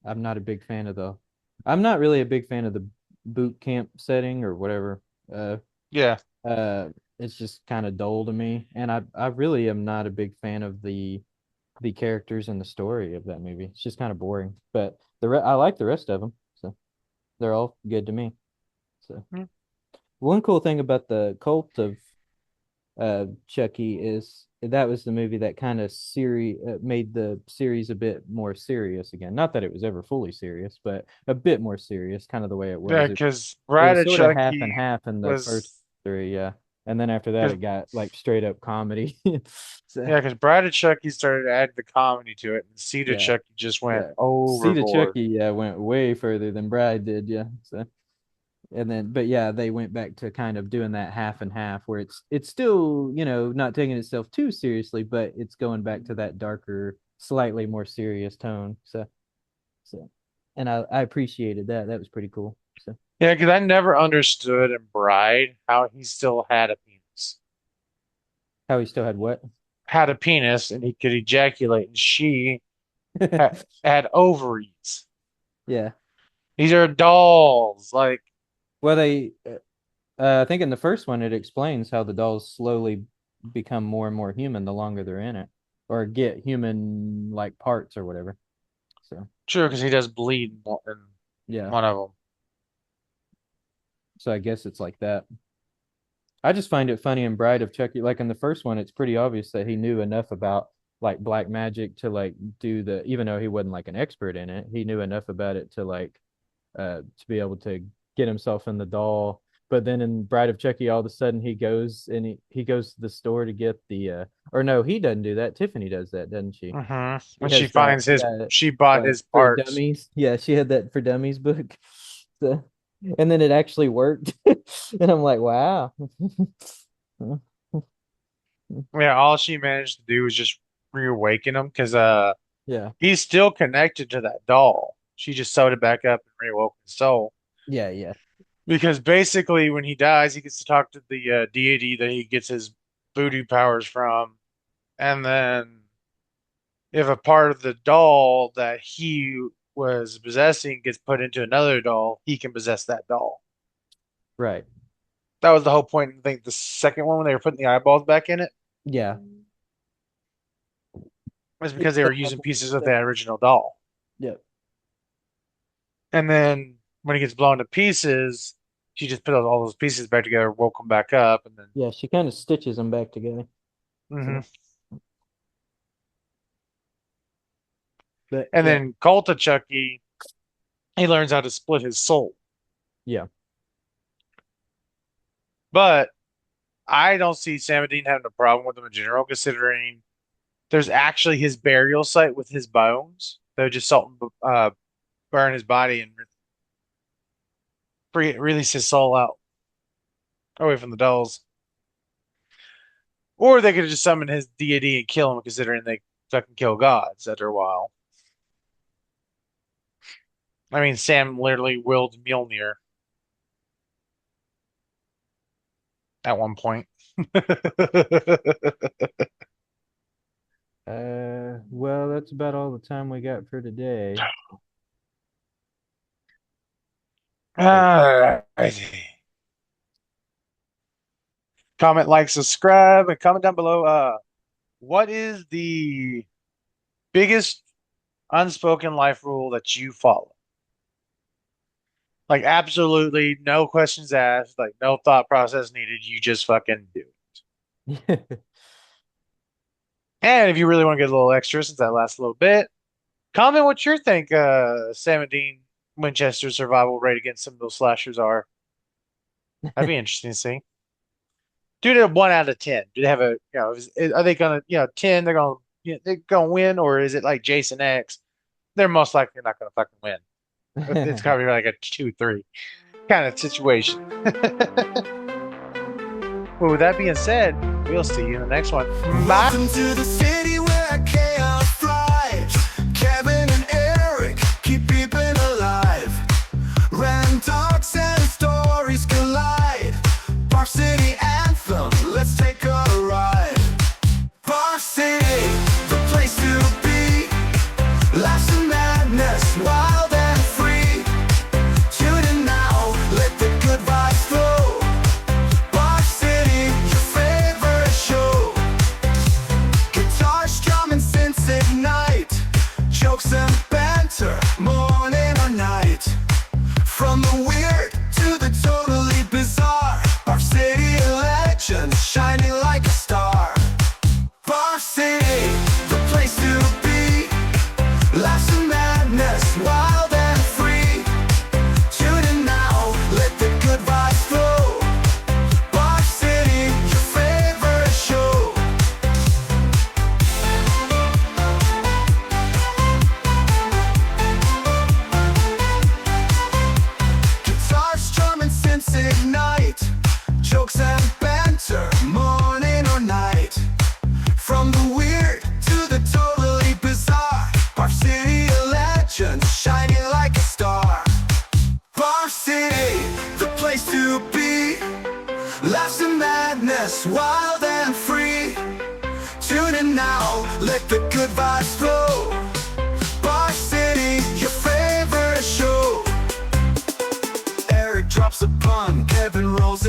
I'm not a big fan of the I'm not really a big fan of the boot camp setting or whatever. Uh Yeah. it's just kind of dull to me and I really am not a big fan of the characters and the story of that movie. It's just kind of boring. But I like the rest of them. So they're all good to me. So Hmm. one cool thing about the cult of Chucky is that was the movie that kind of made the series a bit more serious again. Not that it was ever fully serious, but a bit more serious, kind of the way it Yeah, was. because It Bride was of sort of half and Chucky half in the first was three, yeah. And then after that, because it got like straight up comedy. So yeah, because Bride of Chucky started to add the comedy to it, and Seed of yeah, Chucky just went yeah. Seed of overboard. Chucky, yeah, went way further than Bride did, yeah. So and then but yeah, they went back to kind of doing that half and half where it's still, not taking itself too seriously, but it's going back to that darker, slightly more serious tone. So and I appreciated that. That was pretty cool. So Yeah, because I never understood in Bride how he still had a penis. how he still had what? Had a penis and he could ejaculate, and she had ovaries. Yeah. These are dolls. Like, Well, I think in the first one it explains how the dolls slowly become more and more human the longer they're in it, or get human like parts or whatever. So sure, because he does bleed in yeah, one of them. so I guess it's like that. I just find it funny in Bride of Chucky. Like in the first one, it's pretty obvious that he knew enough about like black magic to like do the, even though he wasn't like an expert in it, he knew enough about it to be able to get himself in the doll. But then in Bride of Chucky, all of a sudden he goes and he goes to the store to get the or no, he doesn't do that. Tiffany does that, doesn't she? She When she has that finds his, that she bought his for parts. dummies. Yeah, she had that for dummies book. So, and then it actually worked. And I'm like, wow. Yeah, all she managed to do was just reawaken him because Yeah. he's still connected to that doll. She just sewed it back up and reawoke his soul. Yeah, yeah. Because basically, when he dies, he gets to talk to the deity that he gets his voodoo powers from, and then if a part of the doll that he was possessing gets put into another doll, he can possess that doll. Right. That was the whole point. I think the second one when they were putting the eyeballs back in it Yeah. was Yeah, because they they were using have pieces of that. the original doll. Yeah. And then when he gets blown to pieces, she just put all those pieces back together, woke him back up, and then Yeah, she kind of stitches them back together. mhm. So, but And yeah. then Cult of Chucky, he learns how to split his soul. Yeah. But I don't see Sam and Dean having a problem with them in general, considering there's actually his burial site with his bones. They would just salt and burn his body and release his soul out away from the dolls. Or they could have just summoned his deity and kill him, considering they fucking kill gods after a while. I mean, Sam literally willed Mjolnir at one point. Well, that's about all the time we got for today. So, Uh, comment, like, subscribe, and comment down below. What is the biggest unspoken life rule that you follow? Like, absolutely no questions asked, like no thought process needed. You just fucking do. And if you really want to get a little extra, since that lasts a little bit, comment what you think Sam and Dean Winchester's survival rate against some of those slashers are. That'd be interesting to see. Do they have 1 out of 10? Do they have a, are they gonna, 10? They're gonna win, or is it like Jason X? They're most likely not gonna fucking win. It's probably like a 2-3 kind of situation. Well, with that being said, we'll see you in the next one. Bye. Welcome to the city where chaos thrives. Kevin and Eric keep people alive. Random talks and stories collide. Bar City Anthem, let's take a ride. Bar City, the place to be. Laughs and madness, wild and free. Tune in now, let the good vibes flow. Bar City, your favorite show. Guitars, drum, and synths ignite. Jokes and banter, morning or night. From the weird to the totally bizarre. Bar City legends shining like a star. Bar City, the place to be. Laughs and madness, wild and free. Tune in now, let the good vibes flow. Bar City, your favorite show. Guitars, drum, and synths ignite. Jokes and banter, morning or night. From the weird to the totally bizarre. Bar City legends shining like a star. Bar City, the place to be. Laughs and madness, wild and free. Tune in now, let the good vibes flow. Bar City, your favorite show. Eric drops a pun, Kevin rolls